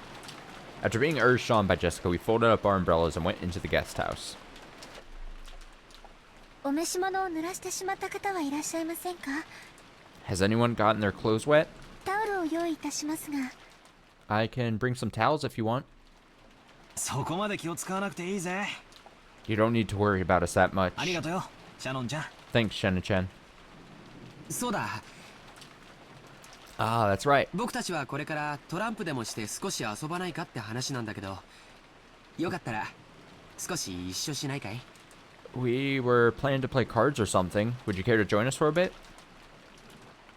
After being urged on by Jessica, we folded up our umbrellas and went into the guest house. お召し物を濡らしてしまった方はいらっしゃいませんか？ Has anyone gotten their clothes wet? タオルを用意いたしますが。 I can bring some towels if you want. そこまで気を使わなくていいぜ。 You don't need to worry about us that much. ありがとうよ、シャノンちゃん。 Thanks, Shannon-chan. そうだ、 Ah, that's right. 僕たちはこれからトランプでもして少し遊ばないかって話なんだけど、よかったら少し一緒しないかい？ We were planning to play cards or something. Would you care to join us for a bit?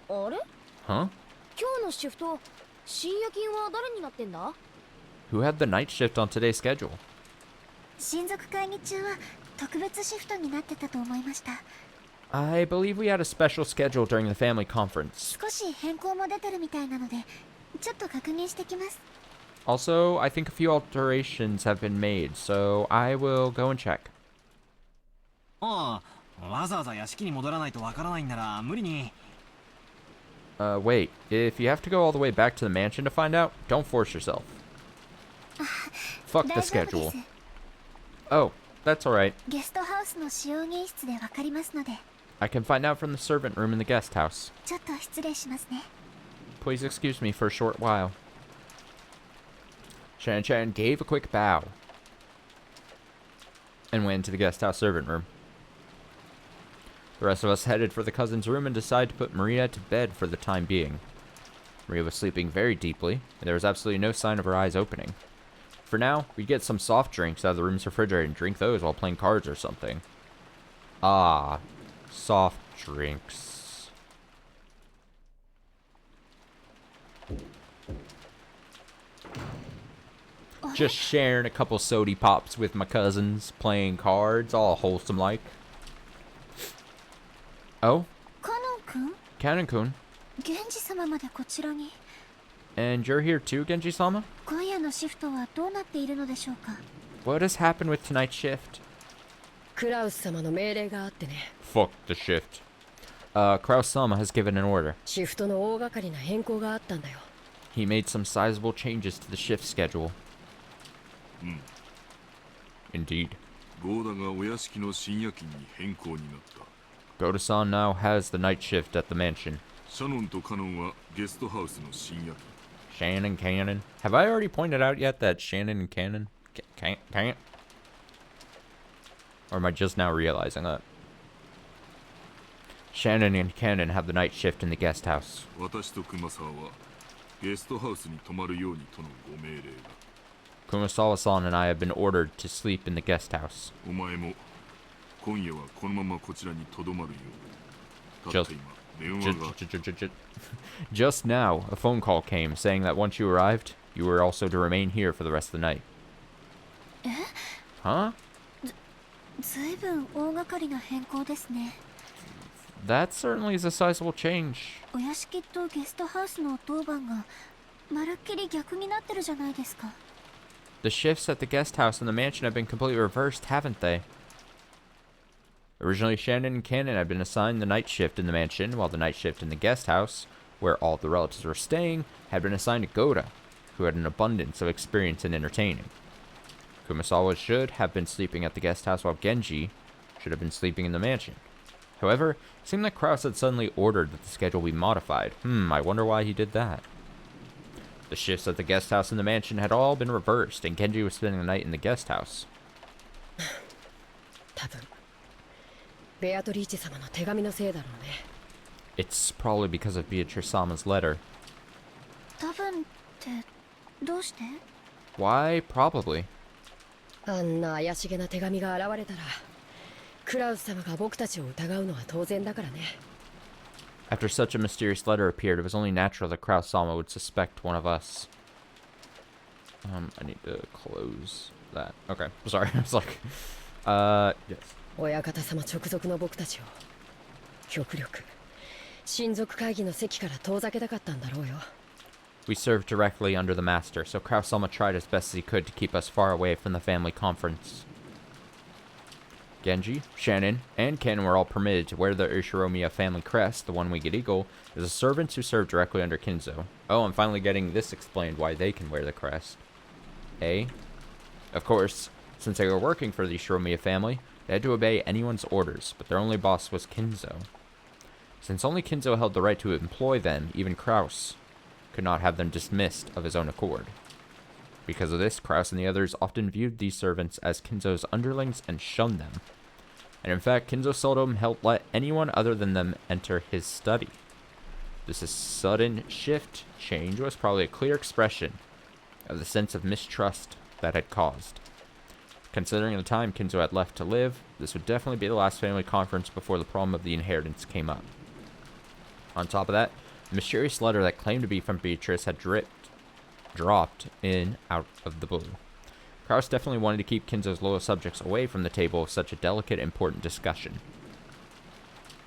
あれ？ Huh? 今日のシフト、深夜勤は誰になってんだ？ Who had the night shift on today's schedule? 親族会議中は特別シフトになってたと思いました。 I believe we had a special schedule during the family conference. 少し変更も出てるみたいなので、ちょっと確認してきます。 Also, I think a few alterations have been made, so I will go and check. ああ、わざわざ屋敷に戻らないとわからないんなら無理に。Wait. If you have to go all the way back to the mansion to find out, don't force yourself. Fuck the 大丈夫で schedule. す。 Oh, that's alright. ゲストハウスの使用人室でわかりますので、 I can find out from the servant room in the guest house. ちょっと失礼しますね。 Please excuse me for a short while. Shan-chan gave a quick bow and went into the guest house servant room. The rest of us headed for the cousin's room and decided to put Maria to bed for the time being. Maria was sleeping very deeply, and there was absolutely no sign of her eyes opening. For now, we'd get some soft drinks out of the room's refrigerator and drink those while playing cards or something. Ah, soft drinks. Just sharing a couple sody pops with my cousins, playing cards, all wholesome like. Oh, カノン君、 Canon-kun. 源氏様までこちらに。 And you're here too, Genji-sama? 今夜のシフトはどうなっているのでしょうか？ What has happened with tonight's shift? クラウス様の命令があってね、 Fuck the shift. Kraus-sama has given an order. シフトの大掛かりな変更があったんだよ。 He made some sizable changes to the shift schedule. Indeed. ゴーダがお屋敷の深夜勤に変更になった。 Goda-san now has the night shift at the mansion. シャノンとカノンはゲストハウスの深夜勤。 Shannon Cannon. Have I already pointed out yet that Shannon and Cannon can't? Or am I just now realizing that? Shannon and Cannon have the night shift in the guest house. 私と熊沢はゲストハウスに泊まるようにとのご命令が。 Kumasawa-san and I have been ordered to sleep in the guest house. お前も今夜はこのままこちらにとどまるよう。たった今電話が。 Just now, a phone call came saying that once you arrived, you were also to remain here for the rest of the night. え？ Huh? ずいぶん大掛かりな変更ですね。 That certainly is a sizable change. お屋敷とゲストハウスの当番がまるっきり逆になってるじゃないですか。 The shifts at the guest house and the mansion have been completely reversed, haven't they? Originally, Shannon and Cannon had been assigned the night shift in the mansion, while the night shift in the guest house, where all the relatives were staying, had been assigned to Goda, who had an abundance of experience in entertaining. Kumasawa should have been sleeping at the guest house, while Genji should have been sleeping in the mansion. However, it seemed that Kraus had suddenly ordered that the schedule be modified. I wonder why he did that. The shifts at the guest house and the mansion had all been reversed, and Genji was spending the night in the guest house. 多分ベアトリーチェ様の手紙のせいだろうね。 It's probably because of Beatrice-sama's letter. 多分ってどうして？ Why? Probably. あんな怪しげな手紙が現れたら、クラウス様が僕たちを疑うのは当然だからね。 After such a mysterious letter appeared, it was only natural that Kraus-sama would suspect one of us. I need to close that. Okay, sorry. I was like, yes. 親方様直属の僕たちを極力親族会議の席から遠ざけたかったんだろうよ。 We served directly under the master, so Kraus-sama tried as best as he could to keep us far away from the family conference. Genji, Shannon, and Ken were all permitted to wear the Ushiromiya family crest, the one-winged eagle, as the servants who served directly under Kinzo. Oh, I'm finally getting this explained why they can wear the crest. Of course, since they were working for the Ushiromiya family, They had to obey anyone's orders, but their only boss was Kinzo. Since only Kinzo held the right to employ them, even Kraus could not have them dismissed of his own accord. Because of this, Kraus and the others often viewed these servants as Kinzo's underlings and shunned them. And in fact, Kinzo seldom let anyone other than them enter his study. This sudden change was probably a clear expression of the sense of mistrust that had caused. Considering the time Kinzo had left to live, this would definitely be the last family conference before the problem of the inheritance came up. On top of that, a mysterious letter that claimed to be from Beatrice had dropped in out of the blue. Kraus definitely wanted to keep Kinzo's loyal subjects away from the table of such a delicate, important discussion.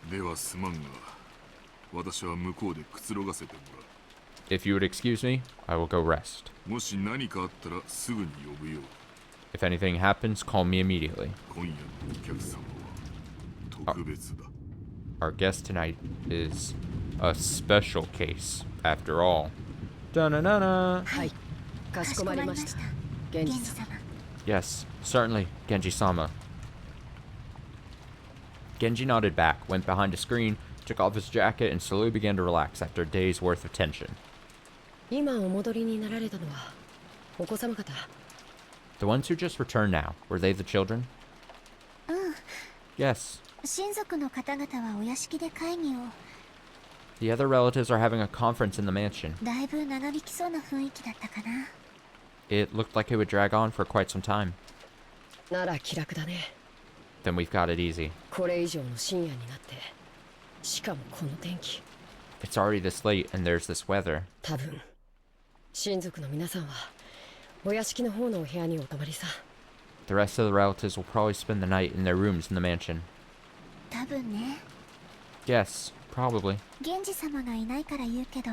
ではすまんが、私は向こうでくつろがせてもらう。 If you would excuse me, I will go rest. もし何かあったらすぐに呼ぶよう。 If anything happens, call me immediately. 今夜のお客様は特別だ。 Our guest tonight is a special case, after all. Da-na-na-na. はいかしこまりました源氏様 Yes, certainly, Genji-sama. Genji nodded back, went behind a screen, took off his jacket, and slowly began to relax after a day's worth of tension. 今お戻りになられたのはお子様方 The ones who just returned now, were they the children? Yes. 親族の方々はお屋敷で会議を。 The other relatives are having a conference in the mansion. だいぶ長引きそうな雰囲気だったかな。 It looked like it would drag on for quite some time. なら気楽だね Then we've got it easy. これ以上の深夜になってしかもこの天気 It's already this late, and there's this weather. 多分親族の皆さんはお屋敷の方のお部屋にお泊まりさ The rest of the relatives will probably spend the night in their rooms in the mansion. 多分ね。 Yes, probably. 源氏様がいないから言うけど、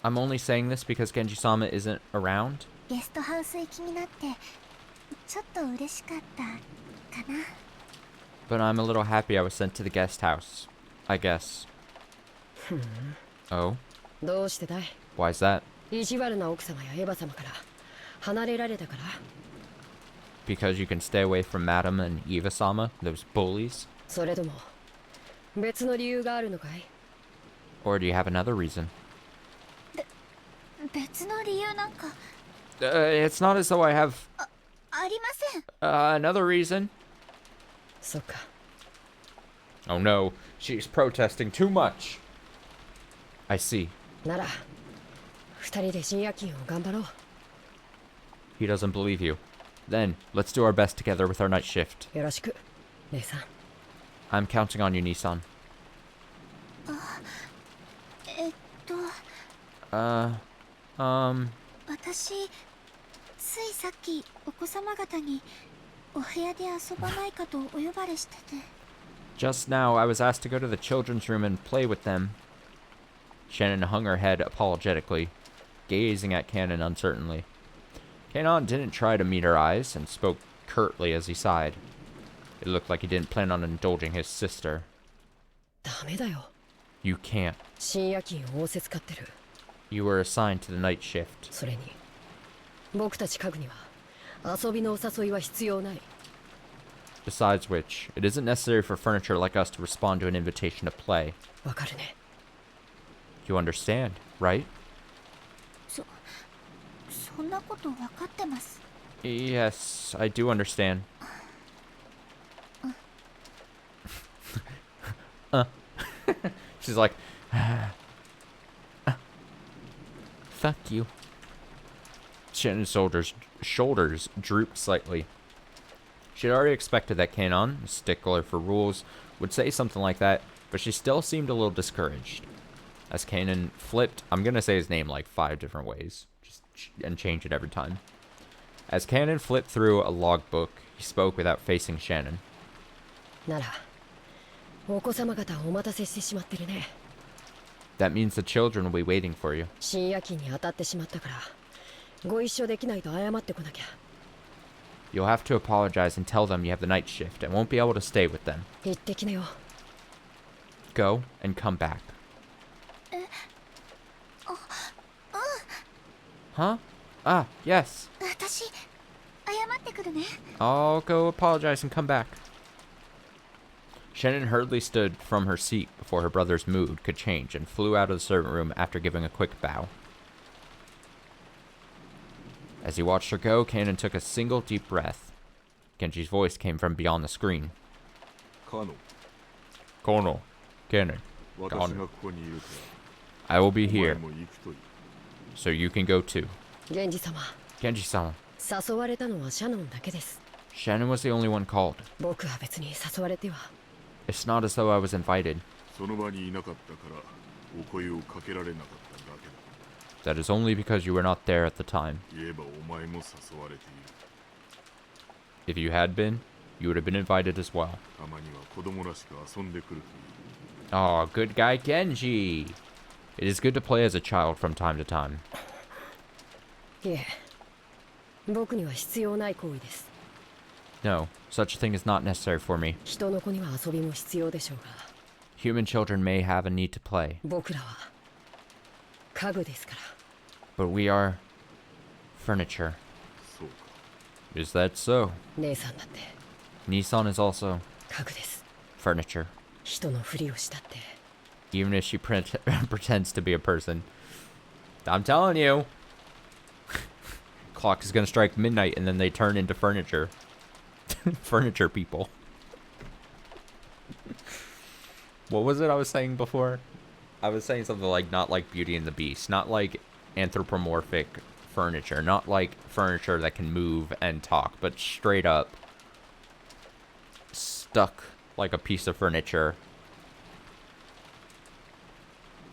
I'm only saying this because Genji-sama isn't around. ゲストハウス行きになってちょっと嬉しかったかな。 But I'm a little happy I was sent to the guest house. I guess. Oh? どうしてだい Why's that? 意地悪な奥様やエヴァ様から離れられたから Because you can stay away from Madam and Eva-sama, those bullies? それとも別の理由があるのかい Or do you have another reason? 別の理由なんか It's not as though I have ありません。 another reason. そっか Oh no, she's protesting too much. I see. なら二人で深夜勤を頑張ろう He doesn't believe you. Then, let's do our best together with our night shift. よろしく姉さん I'm counting on you, Nissan. 私ついさっきお子様方にお部屋で遊ばないかとお呼ばれしてて。 Just now, I was asked to go to the children's room and play with them. Shannon hung her head apologetically, gazing at Cannon uncertainly. Cannon didn't try to meet her eyes and spoke curtly as he sighed. It looked like he didn't plan on indulging his sister. ダメだよ You can't. 深夜勤を仰せつかってる You were assigned to the night shift. それに僕たち家具には遊びのお誘いは必要ない Besides which, it isn't necessary for furniture like us to respond to an invitation to play. わかるね You understand, right? そんなこと分かってます。 Yes, I do understand. She's like, fuck you. Shannon's shoulders drooped slightly. She had already expected that Kanon, a stickler for rules, would say something like that, but she still seemed a little discouraged. As Kanon flipped, I'm gonna say his name like 5 different ways, and change it every time. As Kanon flipped through a logbook, he spoke without facing Shannon. ならお子様方お待たせしてしまってるね That means the children will be waiting for you. 深夜勤に当たってしまったからご一緒できないと謝ってこなきゃ You'll have to apologize and tell them you have the night shift and won't be able to stay with them. 行ってきなよ Go and come back. Huh? Ah, yes. 私謝っててくるね。 I'll go apologize and come back. Shannon hurriedly stood from her seat before her brother's mood could change and flew out of the servant room after giving a quick bow. As he watched her go, Kanon took a single deep breath. Genji's voice came from beyond the screen. Kono. Kanon. I will be here. So you can go too. Genji-sama. Genji-sama. 誘われたのはシャノンだけです。 Shannon was the only one called. 僕は別に誘われては。 It's not as though I was invited. その場にいなかったからお声をかけられなかっただけだ。 That is only because you were not there at the time. 言えばお前も誘われている。 If you had been, you would have been invited as well. たまには子供らしく遊んでくるといい。 Oh, good guy Genji. It is good to play as a child from time to time. いえ、僕には必要ない行為です。 No, such a thing is not necessary for me. 人の子には遊びも必要でしょうが。 Human children may have a need to play. 僕らは家具ですから。 But we are furniture. そうか。 Is that so? 姉さんだって Nissan is also 家具です。 furniture. 人のふりをしたって。 Even if she pretends to be a person. I'm telling you. Clock is gonna strike midnight and then they turn into furniture. Furniture people. What was it I was saying before? I was saying something like not like Beauty and the Beast. Not like anthropomorphic furniture. Not like furniture that can move and talk. But straight up stuck like a piece of furniture.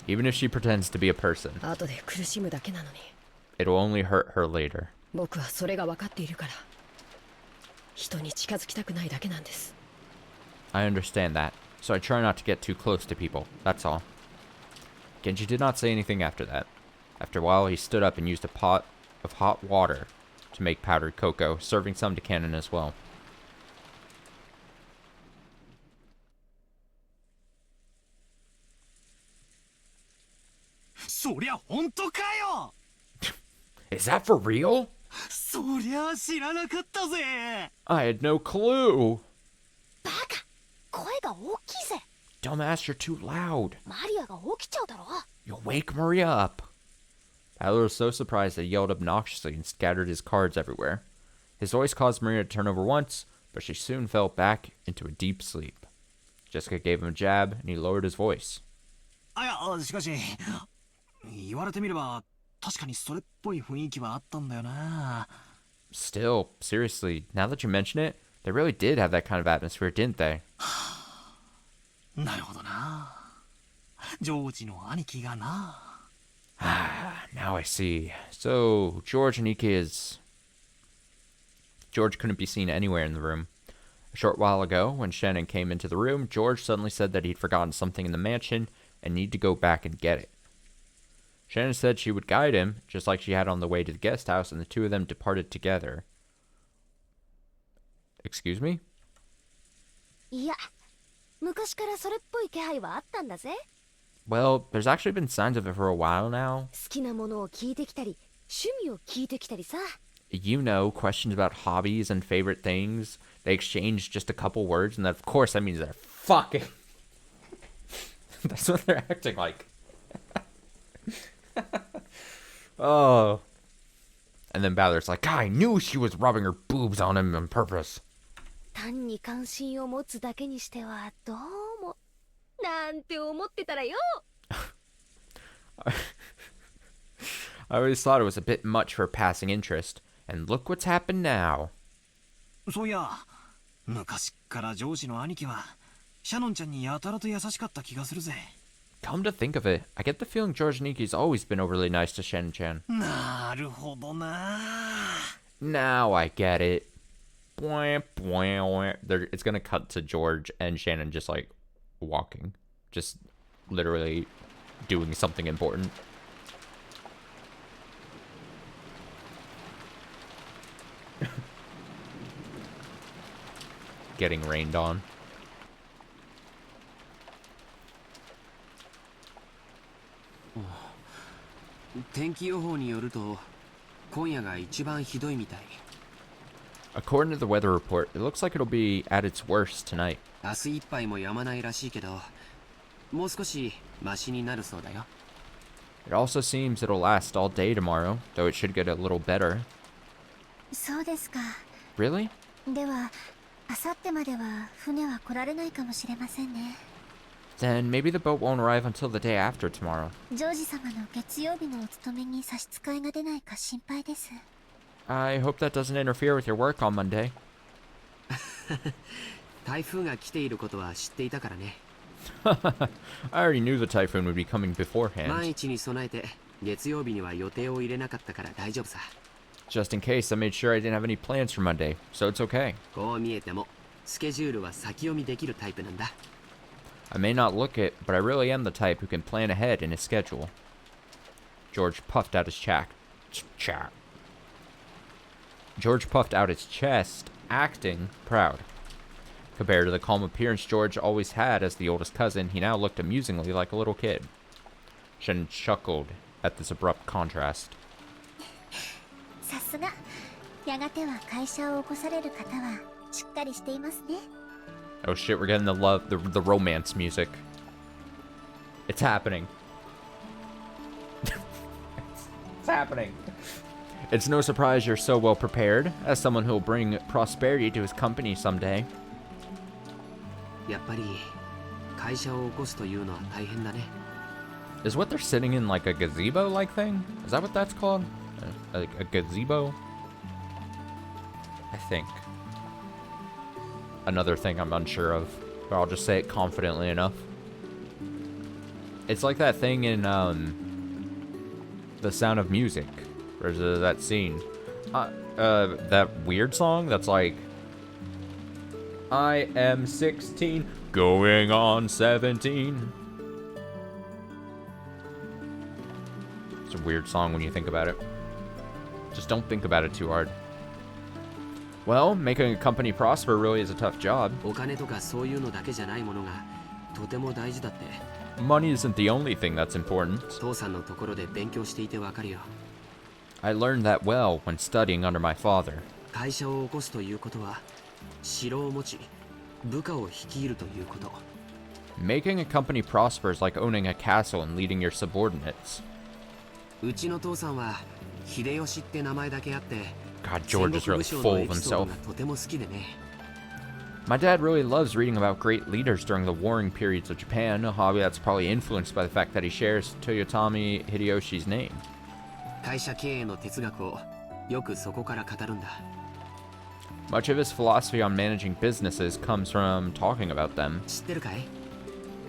Even if she pretends to be a person. 後で苦しむだけなのに。 It'll only hurt her later. 僕はそれが分かっているから。人に近づきたくないだけなんです。 I understand that, so I try not to get too close to people, that's all. Genji did not say anything after that. After a while, he stood up and used a pot of hot water to make powdered cocoa, serving some to Kanon as well. そりゃ本当かよ。 Is that for real? そりゃ知らなかったぜ。 I had no clue. バカ、声が大きいぜ。 Dumbass, you're too loud. マリアが起きちゃうだろ。 You'll wake Maria up. Tyler was so surprised that he yelled obnoxiously and scattered his cards everywhere. His voice caused Maria to turn over once, but she soon fell back into a deep sleep. Jessica gave him a jab, and he lowered his voice. あ、いや、しかし言われてみれば確かにそれっぽい雰囲気はあったんだよな。 Still, seriously, now that you mention it, they really did have that kind of atmosphere, didn't they? なるほどな。ジョージの兄貴がな。Now I see. So, George and Ike is... George couldn't be seen anywhere in the room. A short while ago, when Shannon came into the room, George suddenly said that he'd forgotten something in the mansion and needed to go back and get it. Shannon said she would guide him, just like she had on the way to the guest house, and the two of them departed together. Excuse me? いや、昔からそれっぽい気配はあったんだぜ。 Well, there's actually been signs of it for a while now. 好きなものを聞いてきたり、趣味を聞いてきたりさ。 You know, questions about hobbies and favorite things. They exchange just a couple words, and that, of course, that means they're fucking. That's what they're acting like. Oh. And then Balor's like, I knew she was rubbing her boobs on him on purpose. 単に関心を持つだけにしてはどうもなんて思ってたらよ。 I always thought it was a bit much for passing interest. And look what's happened now. そういや、昔からジョージの兄貴はシャノンちゃんにやたらと優しかった気がするぜ。 Come to think of it, I get the feeling George Niki's always been overly nice to Shen-chan. なるほどな。 Now I get it. It's gonna cut to George and Shannon just like walking. Just literally doing something important. Getting rained on. 天気予報によると今夜が一番ひどいみたい。According to the weather report, it looks like it'll be at its worst tonight. 明日いっぱいもやまないらしいけど、もう少しマシになるそうだよ。It also seems it'll last all day tomorrow, though it should get a little better. そうですか。 Really? では、あさってまでは船は来られないかもしれませんね。 Then maybe the boat won't arrive until the day after tomorrow. ジョージ様の月曜日のお勤めに差し支えが出ないか心配です。 I hope that doesn't interfere with your work on Monday. 台風が来ていることは知っていたからね。I already knew the typhoon would be coming 万 beforehand. 一に備えて月曜日には予定を入れなかったから大丈夫さ。 Just in case, I made sure I didn't have any plans for Monday, so it's okay. こう見えてもスケジュールは先読みできるタイプなんだ。 I may not look it, but I really am the type who can plan ahead in his schedule. George puffed out his George puffed out his chest, acting proud. Compared to the calm appearance George always had as the oldest cousin, he now looked amusingly like a little kid. Shen chuckled at this abrupt contrast. さすが。やがては会社を起こされる方はしっかりしていますね。 Oh shit, we're getting the romance music. It's happening. It's happening. It's no surprise you're so well prepared, as someone who will bring prosperity to his company someday. やっぱり会社を起こすというのは大変だね。 Is what they're sitting in like a gazebo-like thing? Is that what that's called? A gazebo? I think. Another thing I'm unsure of, but I'll just say it confidently enough. It's like that thing in The Sound of Music. There's that scene. That weird song that's like, I am 16, going on 17. It's a weird song when you think about it. Just don't think about it too hard. Well, making a company prosper really is a tough job. お金とかそういうのだけじゃないものがとても大事だって。 Money isn't the only thing that's important. 父さんのところで勉強していてわかるよ。 I learned that well when studying under my father. 会社を起こすということは城を持ち部下を率いるということ。 Making a company prosper is like owning a castle and leading your subordinates. うちの父さんは秀吉って名前だけあって God, George is really full of 戦国武将のエピソード himself. がとても好きでね。 My dad really loves reading about great leaders during the warring periods of Japan, a hobby that's probably influenced by the fact that he shares Toyotomi Hideyoshi's name. 会社経営の哲学をよくそこから語るんだ。 Much of his philosophy on managing businesses comes from talking about them. 知ってるかい？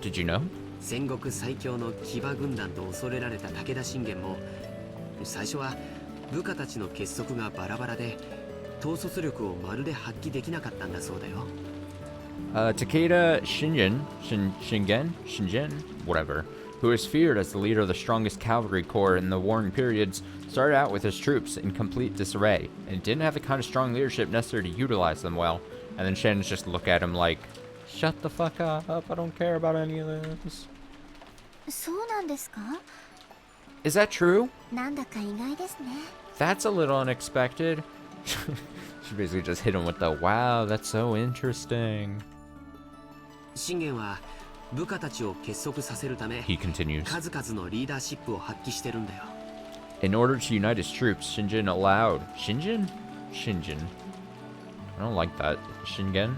Did you know? 戦国最強の騎馬軍団と恐れられた武田信玄も最初は部下たちの結束がバラバラで統率力をまるで発揮できなかったんだそうだよ。Takeda Shingen, whatever, who is feared as the leader of the strongest cavalry corps in the warring periods, started out with his troops in complete disarray, and didn't have the kind of strong leadership necessary to utilize them well. And then Shannon's just look at him like, shut the fuck up, I don't care about any of this. そうなんですか？ Is that true? なんだか意外ですね。 That's a little unexpected. She basically just hit him with the, wow, that's so interesting. 信玄は部下たちを結束させるため He continues. 数々のリーダーシップを発揮してるんだよ。 In order to unite his troops, Shingen allowed... Shingen? I don't like that. Shingen?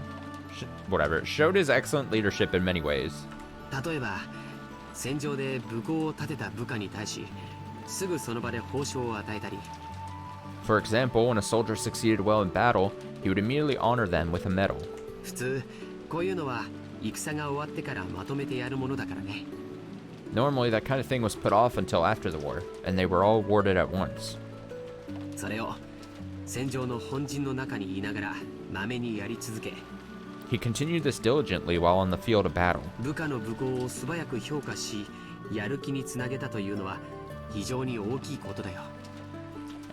Whatever. Showed his excellent leadership in many ways. 例えば戦場で武功を立てた部下に対しすぐその場で報奨を与えたり For example, when a soldier succeeded well in battle, he would immediately honor them with a medal. 普通こういうのは戦が終わってからまとめてやるものだからね。 Normally, that kind of thing was put off until after the war, and they were all awarded at once. それを戦場の本陣の中にいながらまめにやり続け He continued this diligently while on the field of battle. 部下の武功を素早く評価しやる気につなげたというのは非常に大きいことだよ。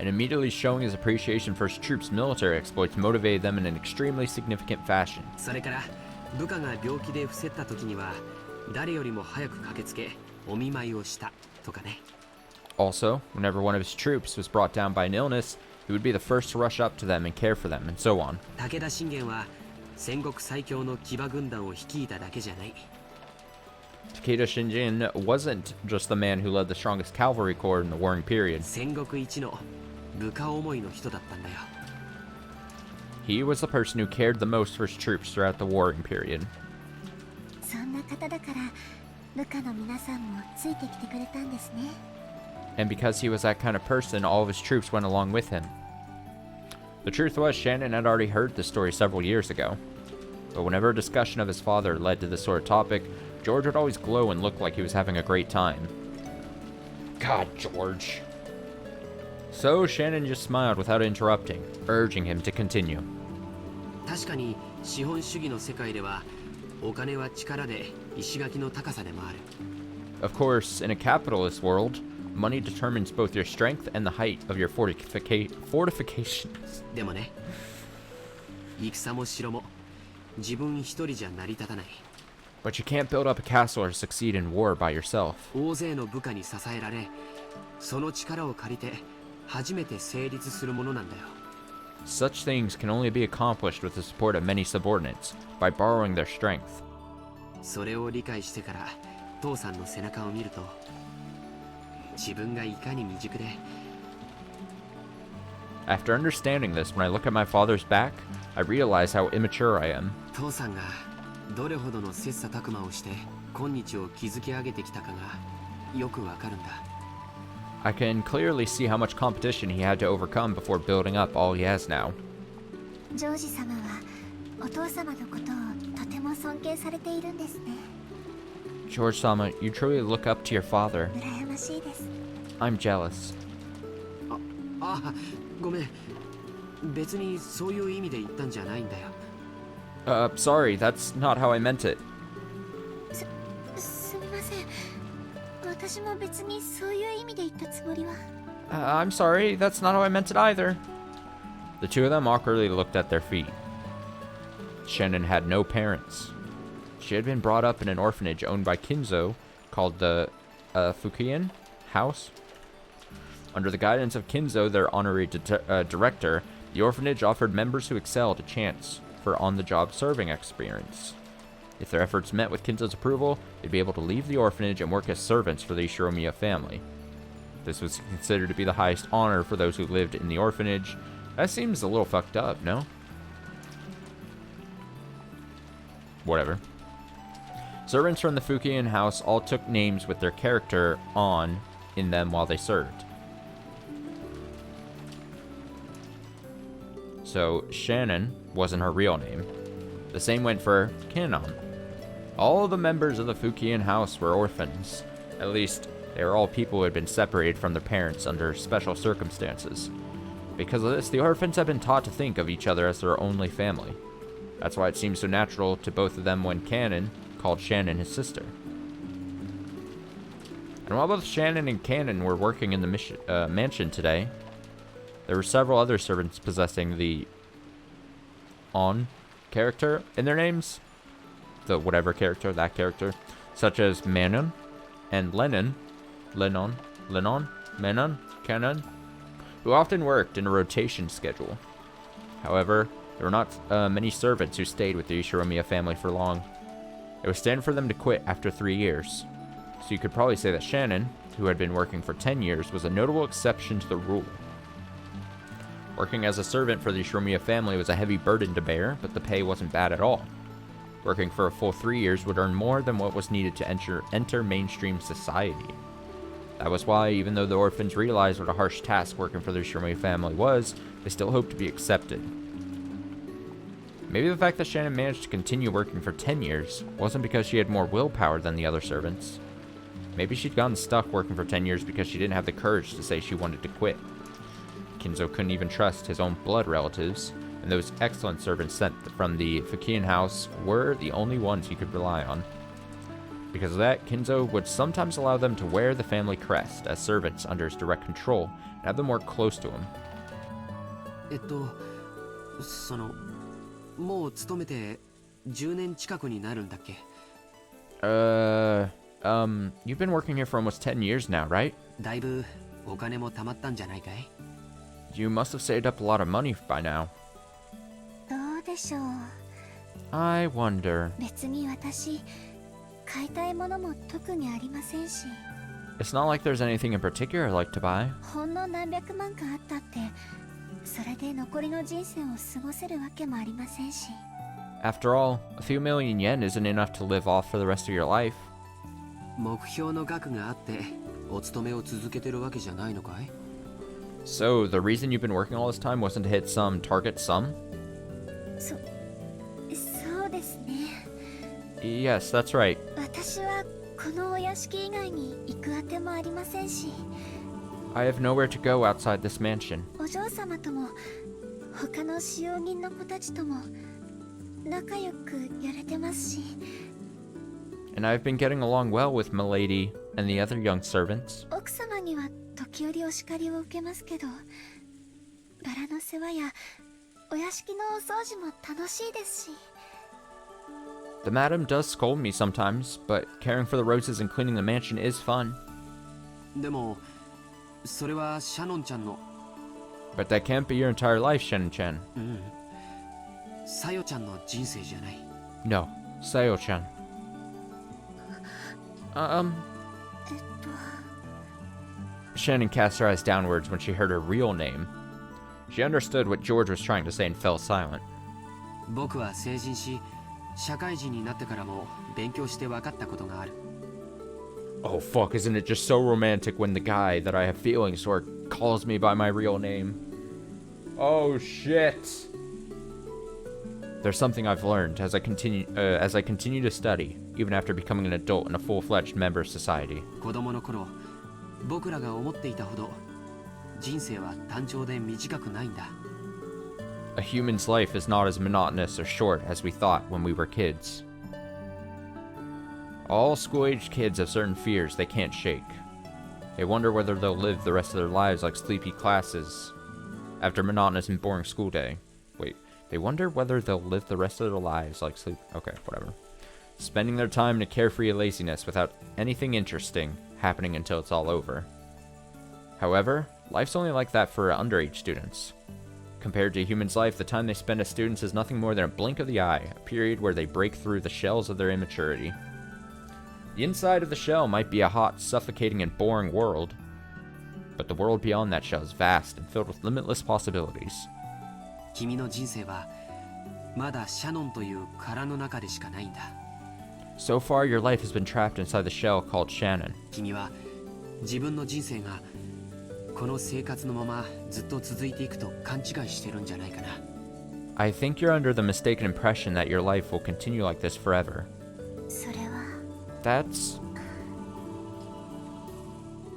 And immediately showing his appreciation for his troops' military exploits motivated them in an extremely significant fashion. それから部下が病気で伏せった時には誰よりも早く駆けつけお見舞いをしたとかね。 Also, whenever one of his troops was brought down by an illness, He would be the first to rush up to them and care for them, and so on. 武田信玄は戦国最強の騎馬軍団を率いただけじゃない。Takeda Shinjin wasn't just the man who led the strongest cavalry corps in the warring period. 戦国一の部下思いの人だったんだよ。He was the person who cared the most for his troops throughout the warring period. そんな方だから部下の皆さんもついてきてくれたんですね。And because he was that kind of person, all of his troops went along with him. The truth was, Shannon had already heard this story several years ago. But whenever a discussion of his father led to this sort of topic, George would always glow and look like he was having a great time. God, George. So Shannon just smiled without interrupting, urging him to continue. 確かに資本主義の世界ではお金は力で石垣の高さでもある。 Of course, in a capitalist world, money determines both your strength and the height of your fortifications. でもね、戦も城も自分一人じゃ成り立たない。 But you can't build up a castle or succeed in war by yourself. 大勢の部下に支えられ、その力を借りて初めて成立するものなんだよ。 Such things can only be accomplished with the support of many subordinates, by borrowing their strength. それを理解してから父さんの背中を見ると、自分がいかに未熟で。 After understanding this, when I look at my father's back, I realize how immature I am. 父さんがどれほどの切磋琢磨をして今日を築き上げてきたかがよくわかるんだ。 I can clearly see how much competition he had to overcome before building up all he has now. ジョージ様はお父様のことをとても尊敬されているんですね。 George-sama, you truly look up to your father. 羨ましいです。I'm jealous. あ、ごめん。別にそういう意味で言ったんじゃないんだよ。Sorry, that's not how I meant it. すみません。私も別にそういう意味で言ったつもりは。I'm sorry, that's not how I meant it either. The two of them awkwardly looked at their feet. Shannon had no parents. She had been brought up in an orphanage owned by Kinzo called the Fukian House. Under the guidance of Kinzo, their honorary director, the orphanage offered members who excelled a chance for on-the-job serving experience. If their efforts met with Kinzo's approval, they'd be able to leave the orphanage and work as servants for the Ishiromiya family. This was considered to be the highest honor for those who lived in the orphanage. That seems a little fucked up, no? Whatever. Servants from the Fukian house all took names with their character on in them while they served. So, Shannon wasn't her real name. The same went for Kinnon. All the members of the Fukian house were orphans. At least, they were all people who had been separated from their parents under special circumstances. Because of this, the orphans had been taught to think of each other as their only family. That's why it seems so natural to both of them when Cannon called Shannon his sister. And while both Shannon and Cannon were working in the mansion today, there were several other servants possessing the on character in their names. The whatever character, that character. Such as Manon and Menon, Cannon, who often worked in a rotation schedule. However, there were not many servants who stayed with the Ishiromiya family for long. It was standard for them to quit after 3 years. So you could probably say that Shannon, who had been working for 10 years, was a notable exception to the rule. Working as a servant for the Ishiromiya family was a heavy burden to bear, but the pay wasn't bad at all. Working for a full 3 years would earn more than what was needed to enter mainstream society. That was why, even though the orphans realized what a harsh task working for the Ishiromiya family was, they still hoped to be accepted. Maybe the fact that Shannon managed to continue working for 10 years wasn't because she had more willpower than the other servants. Maybe she'd gotten stuck working for 10 years because she didn't have the courage to say she wanted to quit. Kinzo couldn't even trust his own blood relatives, and those excellent servants sent from the Fukian house were the only ones he could rely on. Because of that, Kinzo would sometimes allow them to wear the family crest as servants under his direct control and have them work close to him. もう勤めて10年近くになるんだっけ? You've been working here for almost 10 years now, right? だいぶお金も貯まったんじゃないかい? You must have saved up a lot of money by now. どうでしょう。 I wonder. 別に私買いたいものも特にありませんし、 It's not like there's anything in particular I'd like to buy. ほんの何百万かあったってそれで残りの人生を過ごせるわけもありませんし。 After all, a few million yen isn't enough to live off for the rest of your life. 目標の額があってお勤めを続けてるわけじゃないのかい？ So, the reason you've been working all this time wasn't to hit some target sum? そうですね。 Yes, that's right. 私はこのお屋敷以外に行くあてもありませんし、 I have nowhere to go outside this mansion. お嬢様とも他の使用人の子たちとも仲良くやれてますし、 And I've been getting along well with Milady and the other young servants. 奥様には時折お叱りを受けますけど、バラの世話やお屋敷のお掃除も楽しいですし。 The madam does scold me sometimes, but caring for the roses and cleaning the mansion is fun. でもそれはシャノンちゃんの。 But that can't be your entire life, Shen-chan. サヨちゃんの人生じゃない。 No, Sayo-chan. Shannon cast her eyes downwards when she heard her real name. She understood what George was trying to say and fell silent. 僕は成人し社会人になってからも勉強して分かったことがある。 Oh fuck, isn't it just so romantic when the guy that I have feelings for calls me by my real name? Oh shit. There's something I've learned as I continue to study, even after becoming an adult and a full-fledged member of society. 子供の頃、僕らが思っていたほど人生は単調で短くないんだ。 A human's life is not as monotonous or short as we thought when we were kids. All school-aged kids have certain fears they can't shake. They wonder whether they'll live the rest of their lives like sleepy classes after a monotonous and boring school day. Wait, they wonder whether they'll live the rest of their lives like sleep... Okay, whatever. Spending their time in a carefree laziness without anything interesting happening until it's all over. However, life's only like that for underage students. Compared to a human's life, the time they spend as students is nothing more than a blink of the eye, a period where they break through the shells of their immaturity. The inside of the shell might be a hot, suffocating, and boring world, but the world beyond that shell is vast and filled with limitless possibilities. 君の人生はまだシャノンという殻の中でしかないんだ。 So far, your life has been trapped inside the shell called Shannon. 君は自分の人生がこの生活のままずっと続いていくと勘違いしてるんじゃないかな。 I think you're under the mistaken impression that your life will continue like this forever. それは That's...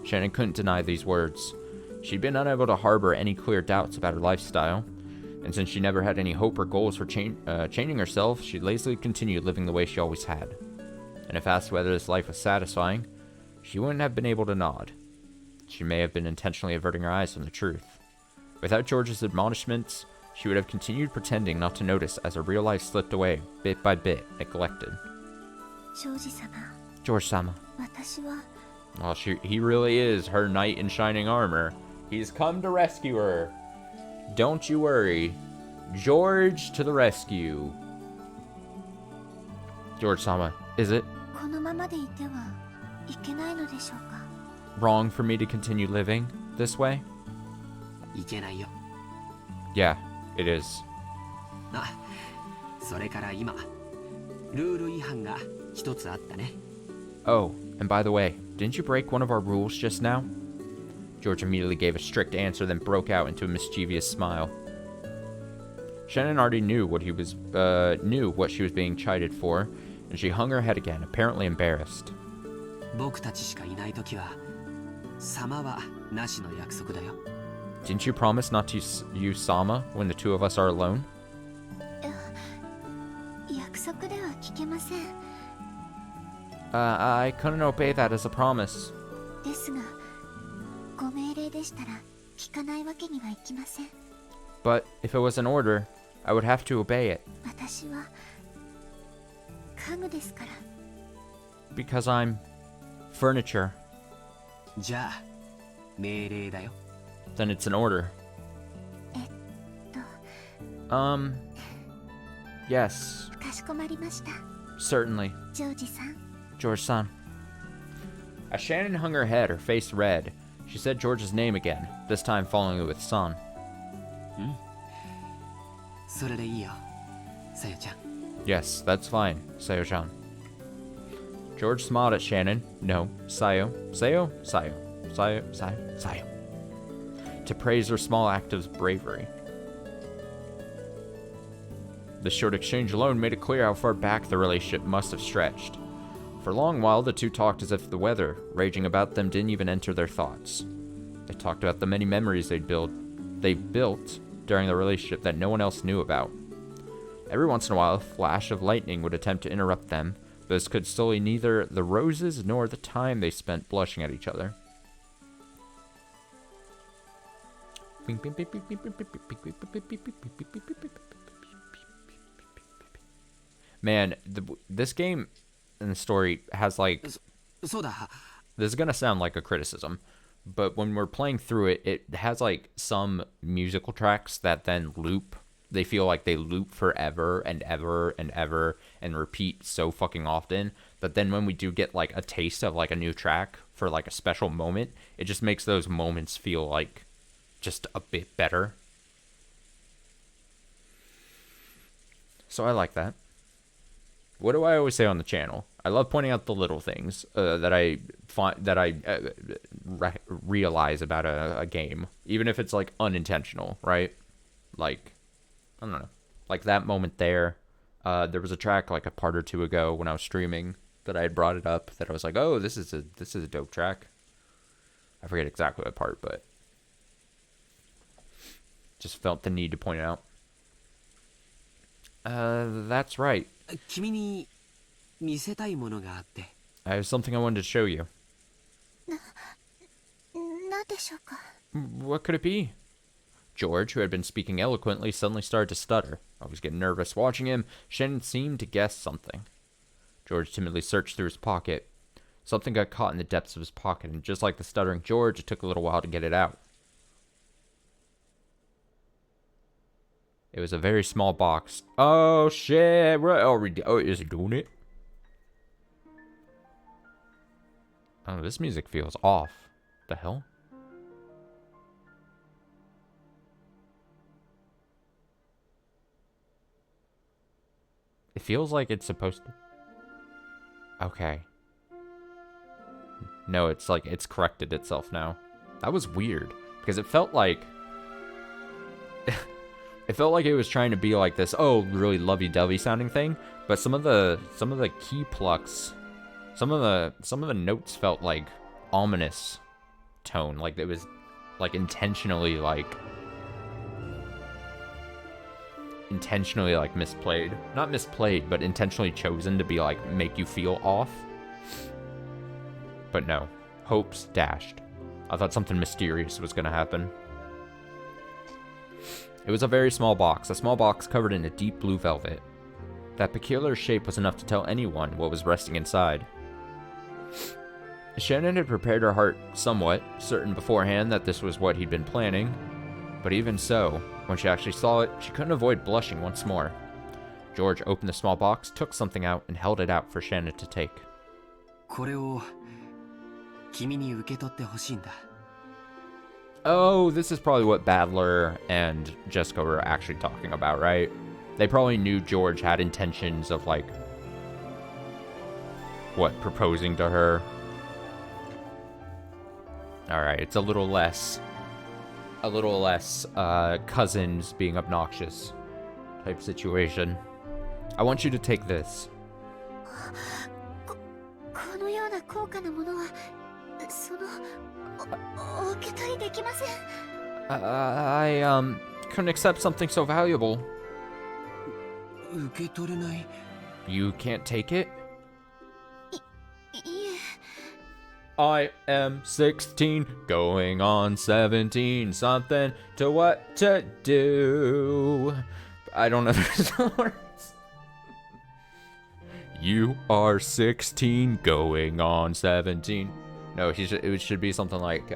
Shannon couldn't deny these words. She'd been unable to harbor any clear doubts about her lifestyle, and since she never had any hope or goals for changing herself, she lazily continued living the way she always had. And if asked whether this life was satisfying, she wouldn't have been able to nod. She may have been intentionally averting her eyes from the truth. Without George's admonishments, she would have continued pretending not to notice as her real life slipped away, bit by bit, neglected. ジョージ様、 George-sama. 私は Well, he really is her knight in shining armor. He's come to rescue her. Don't you worry. George to the rescue. George-sama, is it このままでいてはいけないのでしょうか。 wrong for me to continue living this way? いけないよ。 Yeah, it is. あ、それから今ルール違反が一つあったね。 Oh, and by the way, didn't you break one of our rules just now? George immediately gave a strict answer, then broke out into a mischievous smile. Shannon already knew what she was being chided for, and she hung her head again, apparently embarrassed. 僕たちしかいないときは様はなしの約束だよ。 Didn't you promise not to use Sama when the two of us are alone? 約束では聞けません。 I couldn't obey that as a promise. ですが、ご命令でしたら聞かないわけにはいきません。 But if it was an order, I would have to obey it. 私は家具ですから。 Because I'm furniture. じゃあ命令だよ。 Then it's an order. Yes, かしこまりました。 certainly. ジョージさん。 George-san. As Shannon hung her head, her face red, she said George's name again, this time following it with son. それでいいよ、さよちゃん。 Yes, that's fine, Sayo-chan. George smiled at Shannon. No, Sayo. Sayo? Sayo. Sayo, Sayo, Sayo. To praise her small act of bravery. The short exchange alone made it clear how far back the relationship must have stretched. For a long while, the two talked as if the weather raging about them didn't even enter their thoughts. They talked about the many memories they built during the relationship that no one else knew about. Every once in a while, a flash of lightning would attempt to interrupt them, but this could sully neither the roses nor the time they spent blushing at each other. Man, this game and the story has like... そうだ。 This is gonna sound like a criticism, but when we're playing through it, it has like some musical tracks that then loop. They feel like they loop forever and ever and ever and repeat so fucking often that then when we do get like a taste of like a new track for like a special moment, it just makes those moments feel like just a bit better. So I like that. What do I always say on the channel? I love pointing out the little things that I realize about a game, even if it's like unintentional, right? Like, I don't know, like that moment there. There was a track like a part or two ago when I was streaming that I had brought it up that I was like, oh, this is a dope track. I forget exactly what part, but just felt the need to point it out. That's right. 君に見せたいものがあって。 I have something I wanted to show you. なんでしょうか。 What could it be? George, who had been speaking eloquently, suddenly started to stutter. I was getting nervous watching him. Shannon seemed to guess something. George timidly searched through his pocket. Something got caught in the depths of his pocket, and just like the stuttering George, it took a little while to get it out. It was a very small box. Oh, shit. Oh, is he doing it? Oh, this music feels off. The hell? It feels like it's supposed to... Okay. No, it's like it's corrected itself now. That was weird. Because it felt like... It felt like it was trying to be like this, oh, really lovey-dovey sounding thing, but some of the key plucks, some of the notes felt like ominous tone, like it was like intentionally misplayed. Not misplayed, but intentionally chosen to be like make you feel off. But no, hopes dashed. I thought something mysterious was gonna happen. It was a very small box, a small box covered in a deep blue velvet. That peculiar shape was enough to tell anyone what was resting inside. Shannon had prepared her heart somewhat, certain beforehand that this was what he'd been planning. But even so, when she actually saw it, she couldn't avoid blushing once more. George opened the small box, took something out, and held it out for Shannon to take. これを君に受け取ってほしいんだ。 Oh, this is probably what Badler and Jessica were actually talking about, right? They probably knew George had intentions of, like, what, proposing to her? Alright, it's a little less, cousins being obnoxious type situation. I want you to take this. このような高価なものは、その、お受け取りできません。I couldn't accept something so valuable. 受け取れない。 You can't take it? いえ。 I am 16, going on 17, something to what to do. I don't know the words. You are 16, going on 17. No, it should be something like,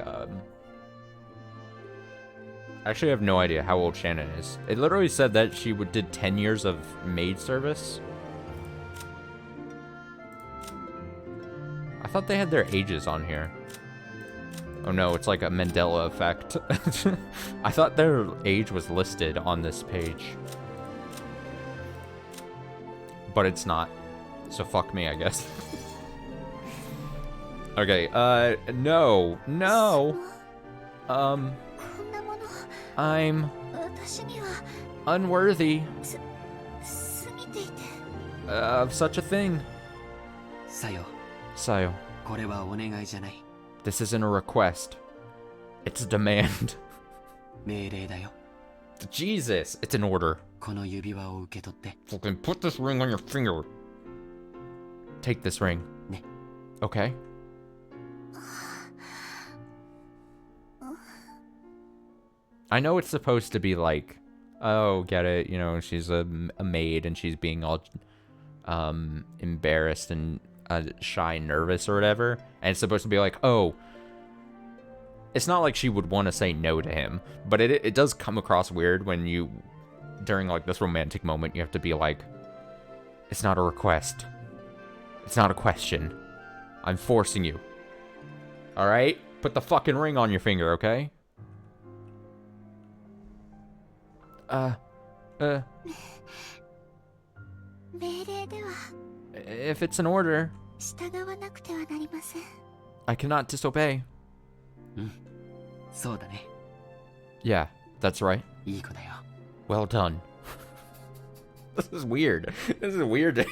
Actually, I have no idea how old Shannon is. It literally said that she did 10 years of maid service. I thought they had their ages on here. Oh no, it's like a Mandela effect. I thought their age was listed on this page. But it's not. So fuck me, I guess. Okay, no. I'm unworthy of such a thing. Sayo, this isn't a request. It's a demand. Jesus, it's an order. Fucking put this ring on your finger. Take this ring. Okay? I know it's supposed to be like, oh, get it, you know, she's a maid and she's being all embarrassed and shy and nervous or whatever. And it's supposed to be like, oh, it's not like she would want to say no to him, but it does come across weird when you, during like this romantic moment, you have to be like, it's not a request. It's not a question. I'm forcing you. Alright? Put the fucking ring on your finger, okay? If it's an order, I cannot disobey. Yeah, that's right. Well done. This is weird. This is weird.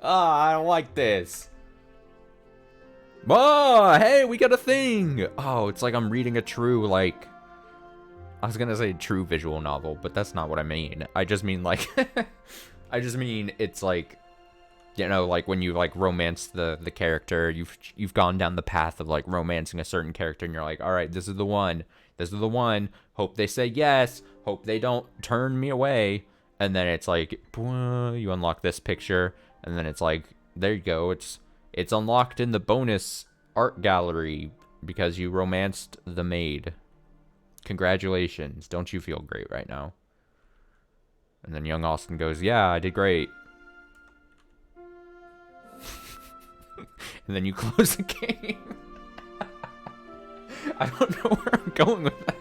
I don't like this. Oh, hey, we got a thing. Oh, it's like I'm reading a true, like, I was gonna say true visual novel, but that's not what I mean. I just mean like, I just mean it's like, you know, like when you like romance the character, you've gone down the path of like romancing a certain character, and you're like, all right, this is the one. This is the one. Hope they say yes. Hope they don't turn me away. And then it's like, you unlock this picture, and then it's like, there you go. It's unlocked in the bonus art gallery because you romanced the maid. Congratulations. Don't you feel great right now? And then young Austin goes, yeah, I did great. And then you close the game. I don't know where I'm going with that.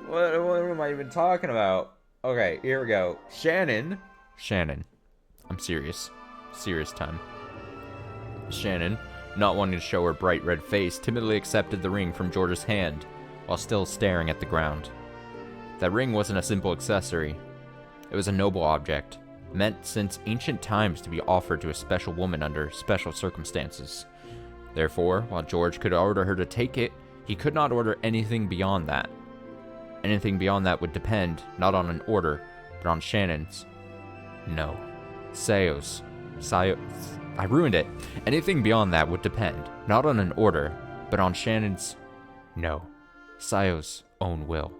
What am I even talking about? Okay, here we go. Shannon. I'm serious. Serious time. Shannon, not wanting to show her bright red face, timidly accepted the ring from George's hand, while still staring at the ground. That ring wasn't a simple accessory. It was a noble object, meant since ancient times to be offered to a special woman under special circumstances. Therefore, while George could order her to take it, he could not order anything beyond that. Anything beyond that would depend, not on an order, but on Shannon's. No. Sayo's. I ruined it. Anything beyond that would depend, not on an order, but on Shannon's... No. Sayo's own will.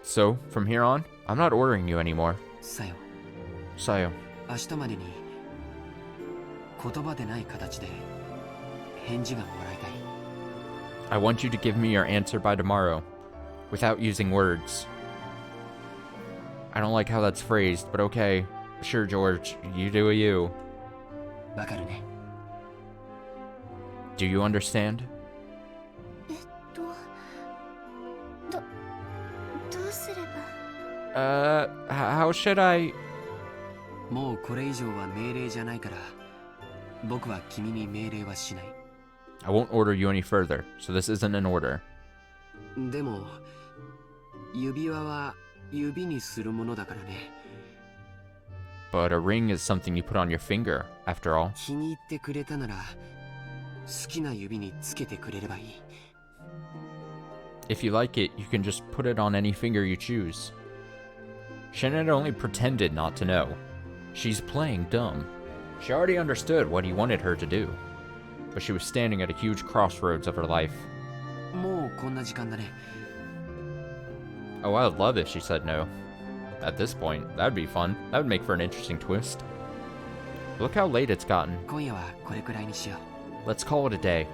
So, from here on, I'm not ordering you anymore. Sayo. I want you to give me your answer by tomorrow, without using words. I don't like how that's phrased, but okay. Sure, George, you do a you. Do you understand? How should I... I won't order you any further, so this isn't an order. But a ring is something you put on your finger, after all. If you like it, you can just put it on any finger you choose. Shannon only pretended not to know. She's playing dumb. She already understood what he wanted her to do. But she was standing at a huge crossroads of her life. Oh, I would love if she said no. At this point, that would be fun. That would make for an interesting twist. Look how late it's gotten. 今夜はこれくらいにしよう。 Let's call it a day.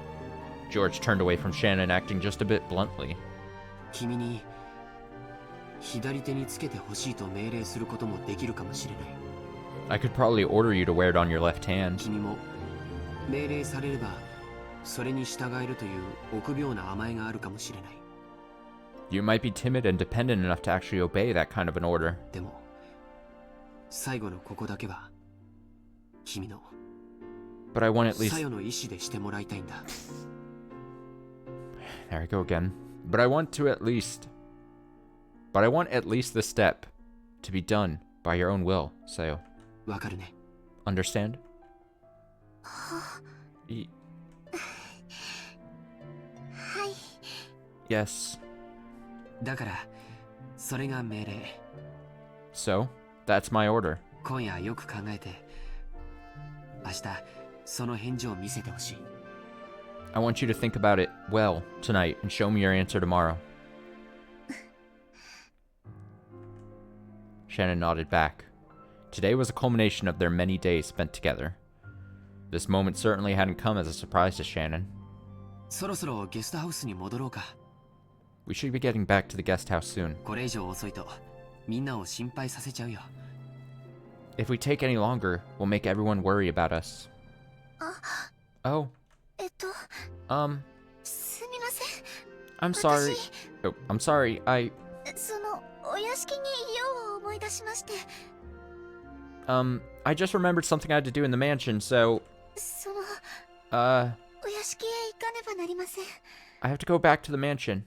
George turned away from Shannon, acting just a bit bluntly. 君に左手につけてほしいと命令することもできるかもしれない。 I could probably order you to wear it on your left hand. 君も命令されればそれに従えるという臆病な甘えがあるかもしれない。 You might be timid and dependent enough to actually obey that kind of an order. でも最後のここだけは君の But I want at least... 作用の意志でしてもらいたいんだ。 There we go again. But I want at least the step to be done by your own will, Sayo. わかるね。 Understand? Yes. だからそれが命令。 So, that's my order. 今夜よく考えて明日その返事を見せてほしい。 I want you to think about it well tonight and show me your answer tomorrow. Shannon nodded back. Today was a culmination of their many days spent together. This moment certainly hadn't come as a surprise to Shannon. そろそろゲストハウスに戻ろうか。 We should be getting back to the guest house soon. これ以上遅いとみんなを心配させちゃうよ。 If we take any longer, we'll make everyone worry about us. Oh. すみません。 I'm sorry. Oh, I'm sorry. そのお屋敷にいよう思い出しまして。 I just remembered something I had to do in the mansion, so... そのお屋敷へ行かねばなりません。 I have to go back to the mansion.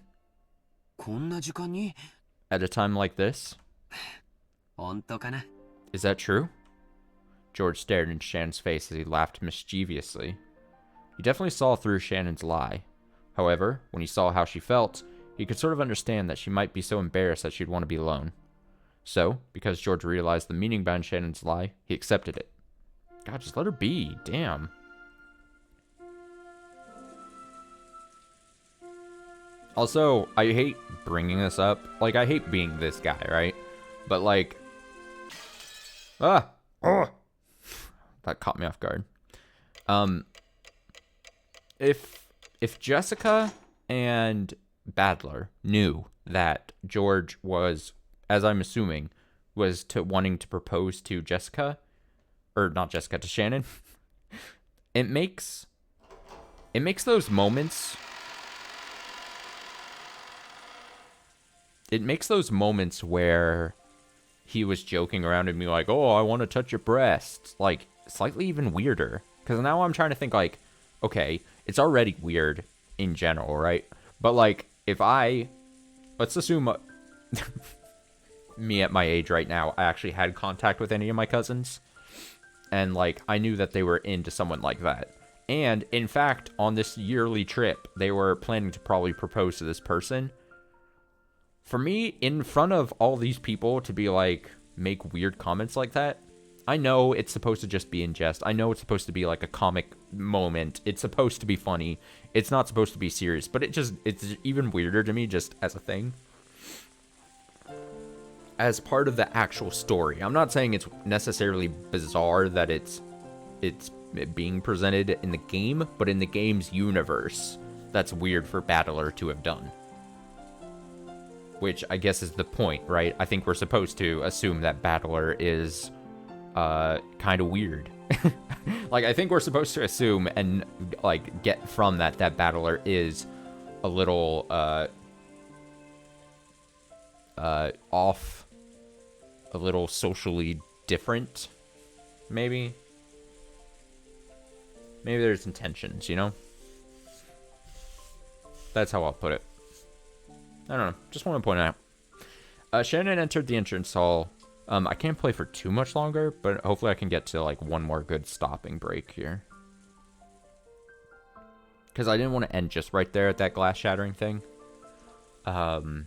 こんな時間に At a time like this? 本当かな。 Is that true? George stared into Shannon's face as he laughed mischievously. He definitely saw through Shannon's lie. However, when he saw how she felt, he could sort of understand that she might be so embarrassed that she'd want to be alone. So, because George realized the meaning behind Shannon's lie, he accepted it. God, just let her be. Damn. Also, I hate bringing this up. Like, I hate being this guy, right? But, like... Ah! Oh! That caught me off guard. If Jessica and Badler knew that George was, as I'm assuming, was wanting to propose to Jessica, or not Jessica, to Shannon, it makes those moments... It makes those moments where he was joking around and be like, oh, I want to touch your breasts, like, slightly even weirder. Because now I'm trying to think, like, okay, it's already weird in general, right? But, like, if let's assume me at my age right now, I actually had contact with any of my cousins. And, like, I knew that they were into someone like that. And, in fact, on this yearly trip, they were planning to probably propose to this person. For me, in front of all these people to be like, make weird comments like that, I know it's supposed to just be in jest. I know it's supposed to be like a comic moment. It's supposed to be funny. It's not supposed to be serious, but it's even weirder to me just as a thing. As part of the actual story. I'm not saying it's necessarily bizarre that it's being presented in the game, but in the game's universe, that's weird for Battler to have done. Which I guess is the point, right? I think we're supposed to assume that Battler is kind of weird. Like, I think we're supposed to assume and, like, get from that Battler is a little off, a little socially different, maybe? Maybe there's intentions, you know? That's how I'll put it. I don't know. Just want to point out. Shannon entered the entrance hall. I can't play for too much longer, but hopefully I can get to, like, one more good stopping break here. Because I didn't want to end just right there at that glass shattering thing. Because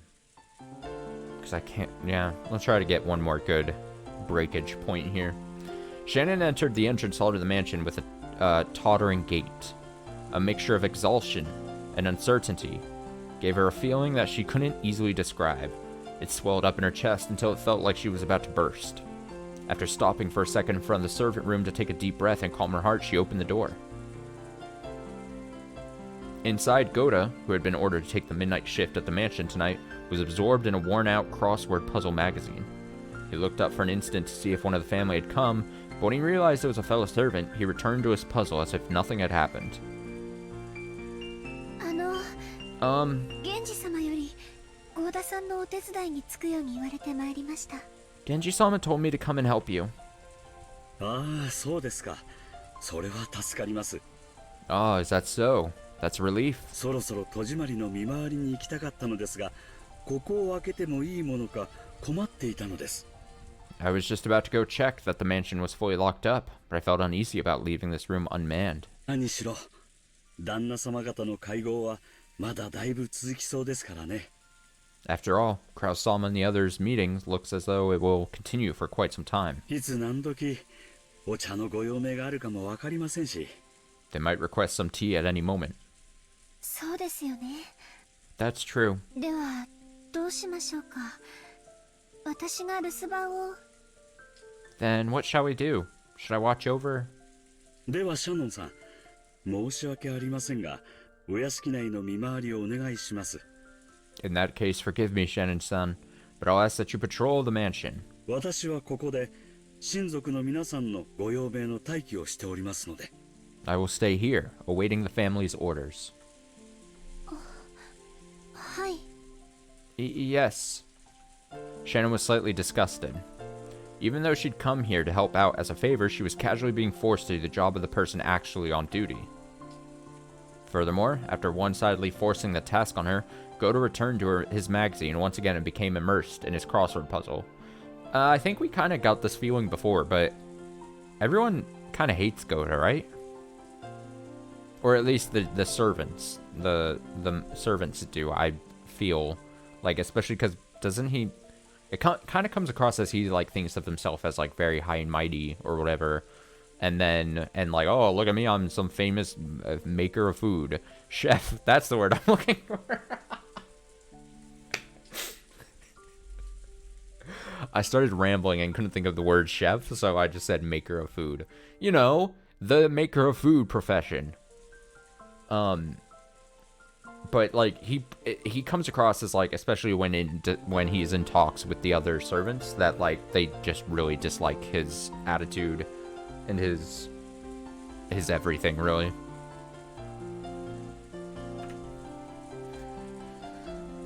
I can't... Yeah, let's try to get one more good breakage point here. Shannon entered the entrance hall to the mansion with a tottering gait. A mixture of exhaustion and uncertainty gave her a feeling that she couldn't easily describe. It swelled up in her chest until it felt like she was about to burst. After stopping for a second in front of the servant room to take a deep breath and calm her heart, she opened the door. Inside, Goda, who had been ordered to take the midnight shift at the mansion tonight, was absorbed in a worn-out crossword puzzle magazine. He looked up for an instant to see if one of the family had come, but when he realized it was a fellow servant, he returned to his puzzle as if nothing had happened. 源氏様より郷田さんのお手伝いにつくように言われてまいりました。 Genji-sama told me to come and help you. ああ、そうですか。それは助かります。 Oh, is that so? That's a relief. そろそろ戸締まりの見回りに行きたかったのですが、ここを開けてもいいものか困っていたのです。 I was just about to go check that the mansion was fully locked up, but I felt uneasy about leaving this room unmanned. 何しろ、旦那様方の会合はまだだいぶ続きそうですからね。 After all, Kraus-sama and the others' meetings looks as though it will continue for quite some time. いつ何時お茶のご用命があるかもわかりませんし。 They might request some tea at any moment. そうですよね。 That's true. ではどうしましょうか。私が留守番を。 Then what shall we do? Should I watch over? ではシャノンさん、申し訳ありませんが、お屋敷内の見回りをお願いします。 In that case, forgive me, Shannon-san, but I'll ask that you patrol the mansion. 私はここで親族の皆さんのご用命の待機をしておりますので。 I will stay here, awaiting the family's orders. はい。 Yes. Shannon was slightly disgusted. Even though she'd come here to help out as a favor, she was casually being forced to do the job of the person actually on duty. Furthermore, after one-sidedly forcing the task on her, Goda returned to his magazine once again and became immersed in his crossword puzzle. I think we kind of got this feeling before, but everyone kind of hates Goda, right? Or at least the servants. The servants do, I feel. Like, especially because doesn't he... It kind of comes across as he, like, thinks of himself as, like, very high and mighty or whatever. And then, like, oh, look at me, I'm some famous maker of food. Chef, that's the word I'm looking for. I started rambling and couldn't think of the word chef, so I just said maker of food. You know, the maker of food profession. But like he comes across as like, especially when he's in talks with the other servants, that like they just really dislike his attitude and his everything, really.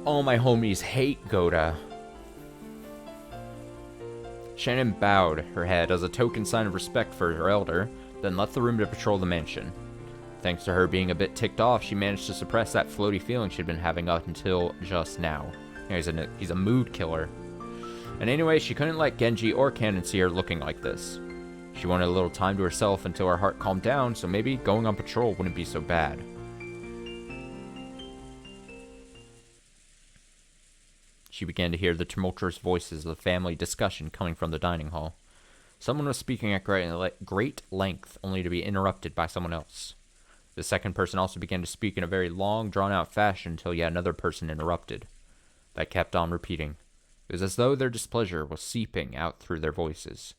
All my homies hate Goda. Shannon bowed her head as a token sign of respect for her elder, then left the room to patrol the mansion. Thanks to her being a bit ticked off, she managed to suppress that floaty feeling she'd been having up until just now. He's a mood killer. And anyway, she couldn't let Genji or Kanon see her looking like this. She wanted a little time to herself until her heart calmed down, so maybe going on patrol wouldn't be so bad. She began to hear the tumultuous voices of the family discussion coming from the dining hall. Someone was speaking at great length, only to be interrupted by someone else. The second person also began to speak in a very long, drawn-out fashion until yet another person interrupted. That kept on repeating. It was as though their displeasure was seeping out through their voices.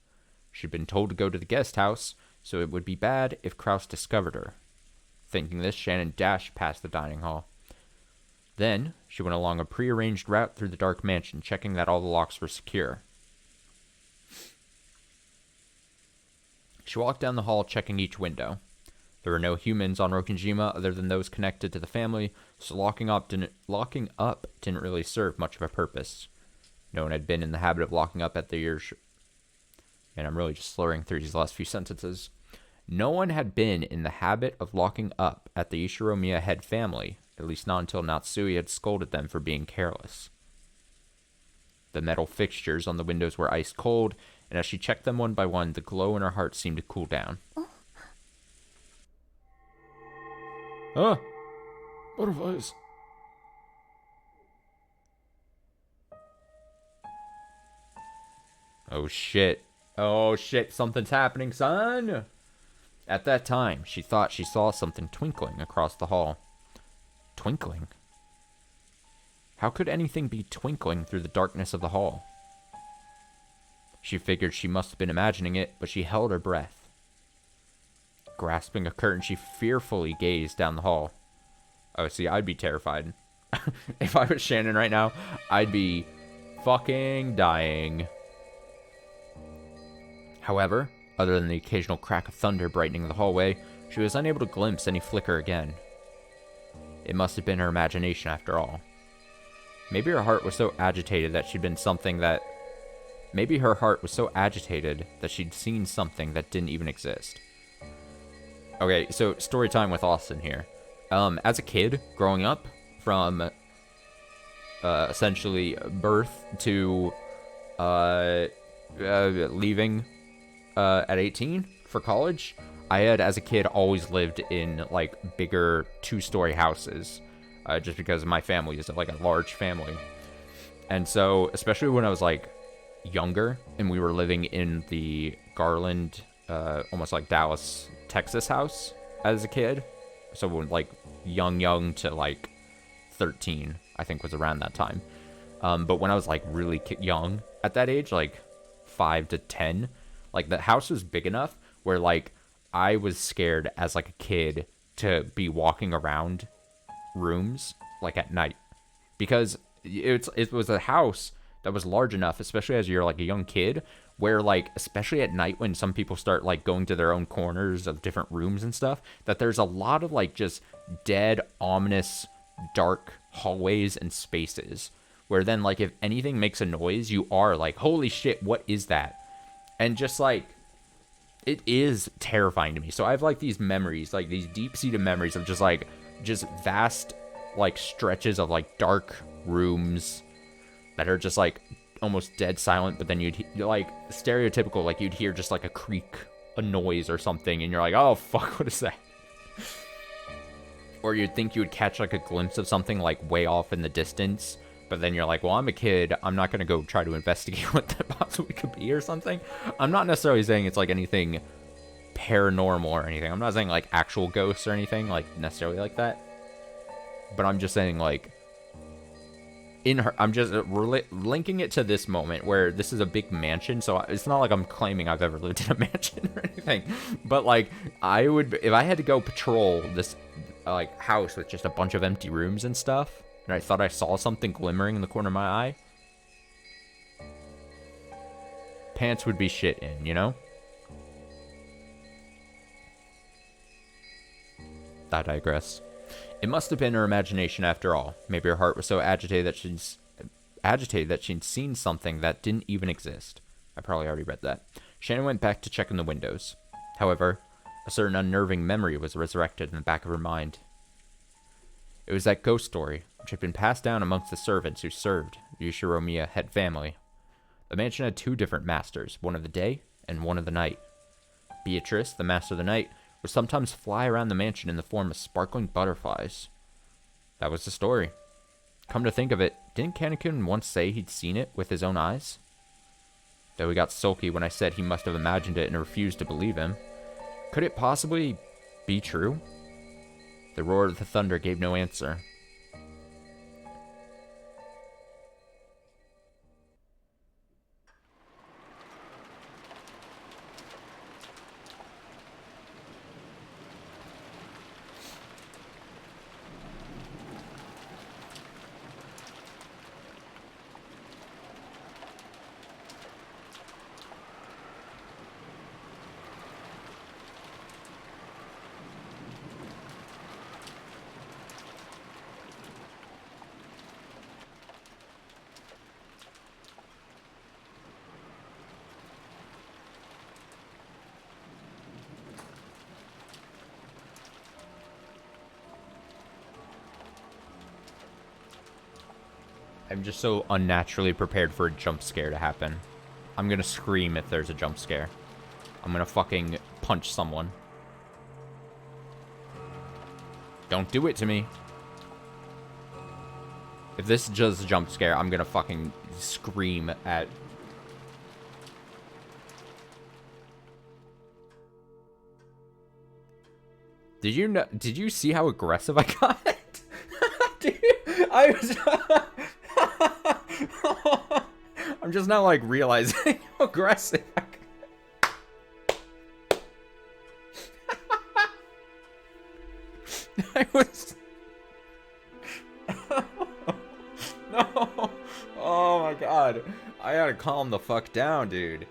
She'd been told to go to the guest house, so it would be bad if Kraus discovered her. Thinking this, Shannon dashed past the dining hall. Then, she went along a prearranged route through the dark mansion, checking that all the locks were secure. She walked down the hall, checking each window. There were no humans on Rokinjima other than those connected to the family, so locking up didn't really serve much of a purpose. No one had been in the habit of locking up at the and I'm really just slurring through these last few sentences. No one had been in the habit of locking up at the Ishiromiya head family, at least not until Natsui had scolded them for being careless. The metal fixtures on the windows were ice cold, and as she checked them one by one, the glow in her heart seemed to cool down. Butterflies. Oh shit. Oh shit, something's happening, son! At that time, she thought she saw something twinkling across the hall. Twinkling? How could anything be twinkling through the darkness of the hall? She figured she must have been imagining it, but she held her breath. Grasping a curtain, she fearfully gazed down the hall. Oh, see, I'd be terrified. If I was Shannon right now, I'd be fucking dying. However, other than the occasional crack of thunder brightening the hallway, she was unable to glimpse any flicker again. It must have been her imagination after all. Maybe her heart was so agitated that she'd seen something that didn't even exist. Okay, so story time with Austin here. As a kid, growing up, from essentially birth to leaving at 18 for college, I had, as a kid, always lived in, like, bigger two-story houses, just because my family is, like, a large family. And so, especially when I was, like, younger, and we were living in the Garland, almost like Dallas, Texas house as a kid. So, when, like, young to, like, 13, I think was around that time. But when I was, like, really young at that age, like, 5 to 10, like, the house was big enough where, like, I was scared as, like, a kid to be walking around rooms, like, at night. Because it was a house that was large enough, especially as you're, like, a young kid, where, like, especially at night when some people start, like, going to their own corners of different rooms and stuff, that there's a lot of, like, just dead, ominous, dark hallways and spaces. Where then, like, if anything makes a noise, you are like, holy shit, what is that? And just, like, it is terrifying to me. So I have, like, these memories, like, these deep-seated memories of just, like, just vast, like, stretches of, like, dark rooms that are just, like, almost dead silent, but then you'd, like, stereotypical, like, you'd hear just, like, a creak, a noise or something, and you're like, oh, fuck, what is that? Or you'd think you would catch, like, a glimpse of something, like, way off in the distance, but then you're like, well, I'm a kid, I'm not gonna go try to investigate what that possibly could be or something. I'm not necessarily saying it's, like, anything paranormal or anything. I'm not saying, like, actual ghosts or anything, like, necessarily like that. But I'm just saying, like, I'm just linking it to this moment where this is a big mansion, so it's not like I'm claiming I've ever lived in a mansion or anything, but, like, I would, if I had to go patrol this, like, house with just a bunch of empty rooms and stuff, and I thought I saw something glimmering in the corner of my eye, pants would be shit in, you know? I digress. It must have been her imagination after all. Maybe her heart was so agitated that she'd seen something that didn't even exist. I probably already read that. Shannon went back to check in the windows. However, a certain unnerving memory was resurrected in the back of her mind. It was that ghost story, which had been passed down amongst the servants who served the Yushiromiya head family. The mansion had two different masters, one of the day and one of the night. Beatrice, the master of the night, would sometimes fly around the mansion in the form of sparkling butterflies. That was the story. Come to think of it, didn't Kanekun once say he'd seen it with his own eyes? Though he got sulky when I said he must have imagined it and refused to believe him. Could it possibly be true? The roar of the thunder gave no answer. I'm just so unnaturally prepared for a jump scare to happen. I'm gonna scream if there's a jump scare. I'm gonna fucking punch someone. Don't do it to me. If this is just a jump scare, I'm gonna fucking scream at... Did you see how aggressive I got? Dude, I was... I'm just now, like, realizing how aggressive I was... No! Oh my god. I gotta calm the fuck down, dude.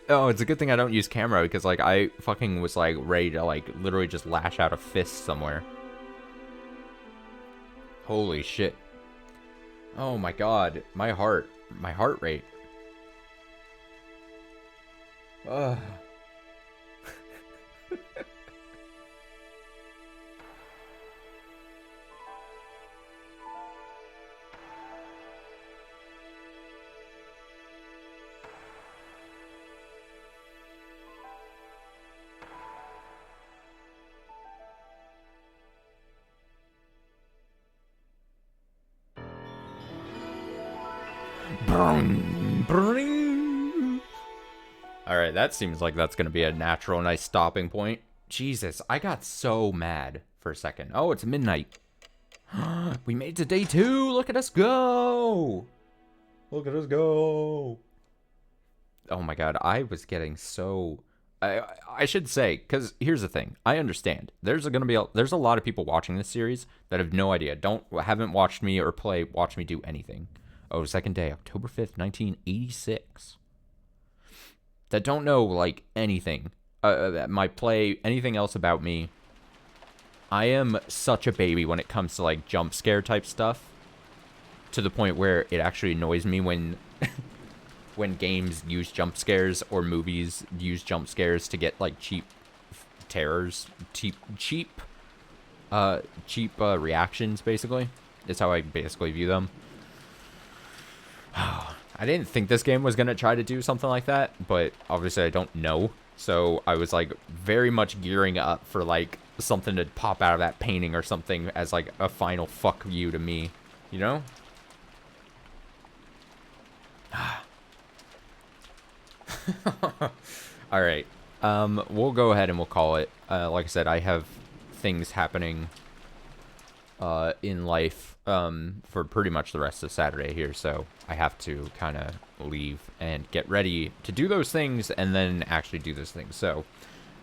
Oh, it's a good thing I don't use camera, because, like, I fucking was, like, ready to, like, literally just lash out a fist somewhere. Holy shit. Oh my god. My heart rate. Ugh. Alright, that seems like that's going to be a natural, nice stopping point. Jesus, I got so mad for a second. Oh, it's midnight. We made it to day 2. Look at us go. Look at us go. Oh my god, I was getting so... I should say, because here's the thing. I understand. There's a lot of people watching this series that have no idea. Haven't watched me or watch me do anything. Oh, second day, October 5th, 1986. That don't know, like, anything. My play, anything else about me. I am such a baby when it comes to, like, jump scare type stuff. To the point where it actually annoys me when... when games use jump scares or movies use jump scares to get, like, cheap terrors. Cheap reactions, basically. Is how I basically view them. I didn't think this game was going to try to do something like that, but obviously I don't know. So I was, like, very much gearing up for, like, something to pop out of that painting or something as, like, a final fuck you to me, you know? Alright, we'll go ahead and we'll call it. Like I said, I have things happening in life for pretty much the rest of Saturday here, so I have to kind of leave and get ready to do those things and then actually do those things. So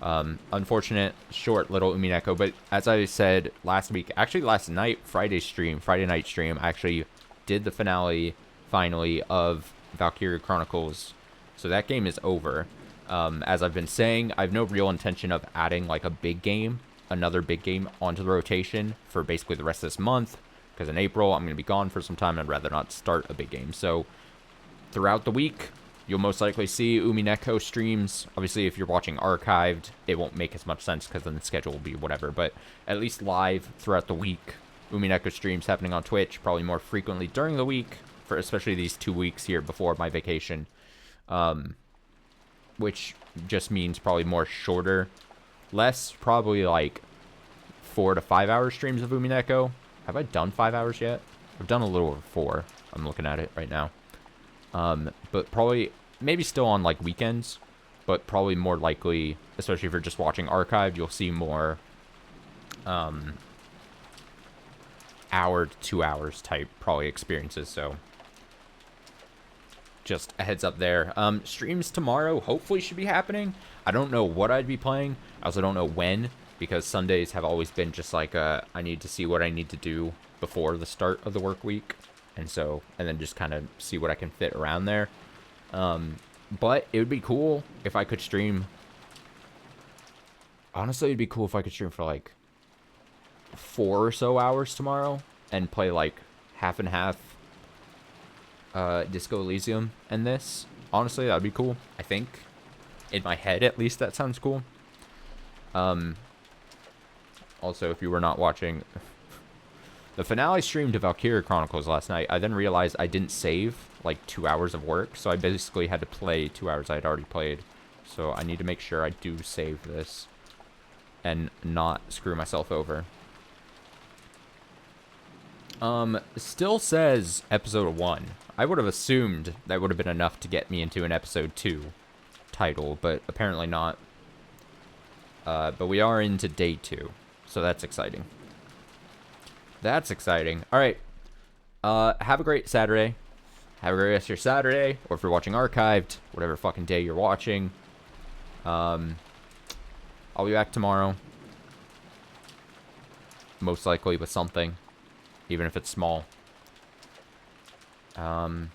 unfortunate short little Umineko, but as I said last week, actually last night, Friday night stream, I actually did the finale finally of Valkyria Chronicles. So that game is over. As I've been saying, I have no real intention of adding, like, another big game onto the rotation for basically the rest of this month, because in April I'm going to be gone for some time and I'd rather not start a big game. So throughout the week, you'll most likely see Umineko streams. Obviously, if you're watching archived, it won't make as much sense because then the schedule will be whatever, but at least live throughout the week. Umineko streams happening on Twitch, probably more frequently during the week, for especially these 2 weeks here before my vacation. Which just means probably more shorter, less probably like 4 to 5 hour streams of Umineko. Have I done 5 hours yet? I've done a little over 4. I'm looking at it right now. But probably, maybe still on like weekends, but probably more likely, especially if you're just watching archived, you'll see more hour to 2 hours type probably experiences. So just a heads up there. Streams tomorrow hopefully should be happening. I don't know what I'd be playing. I also don't know when, because Sundays have always been just like I need to see what I need to do before the start of the work week, and then just kind of see what I can fit around there. But it would be cool if I could stream. Honestly, it'd be cool if I could stream for like 4 or so hours tomorrow and play like half and half Disco Elysium and this. Honestly, that'd be cool. I think in my head at least that sounds cool. Also, if you were not watching the finale stream to Valkyria Chronicles last night, I then realized I didn't save like 2 hours of work, so I basically had to play 2 hours I had already played. So I need to make sure I do save this and not screw myself over. Still says episode 1. I would have assumed that would have been enough to get me into an episode 2 title, but apparently not. But we are into day 2, so that's exciting. That's exciting. All right. Have a great Saturday. Have a great rest of your Saturday, or if you're watching archived, whatever fucking day you're watching. I'll be back tomorrow. Most likely with something, even if it's small. Hope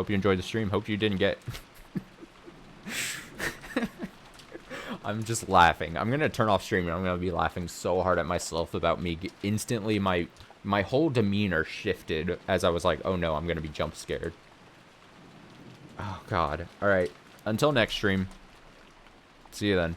you enjoyed the stream. Hope you didn't get... I'm just laughing. I'm gonna turn off streaming. I'm gonna be laughing so hard at myself about me instantly. My whole demeanor shifted as I was like, oh no, I'm gonna be jump scared. Oh god. All right. Until next stream. See you then.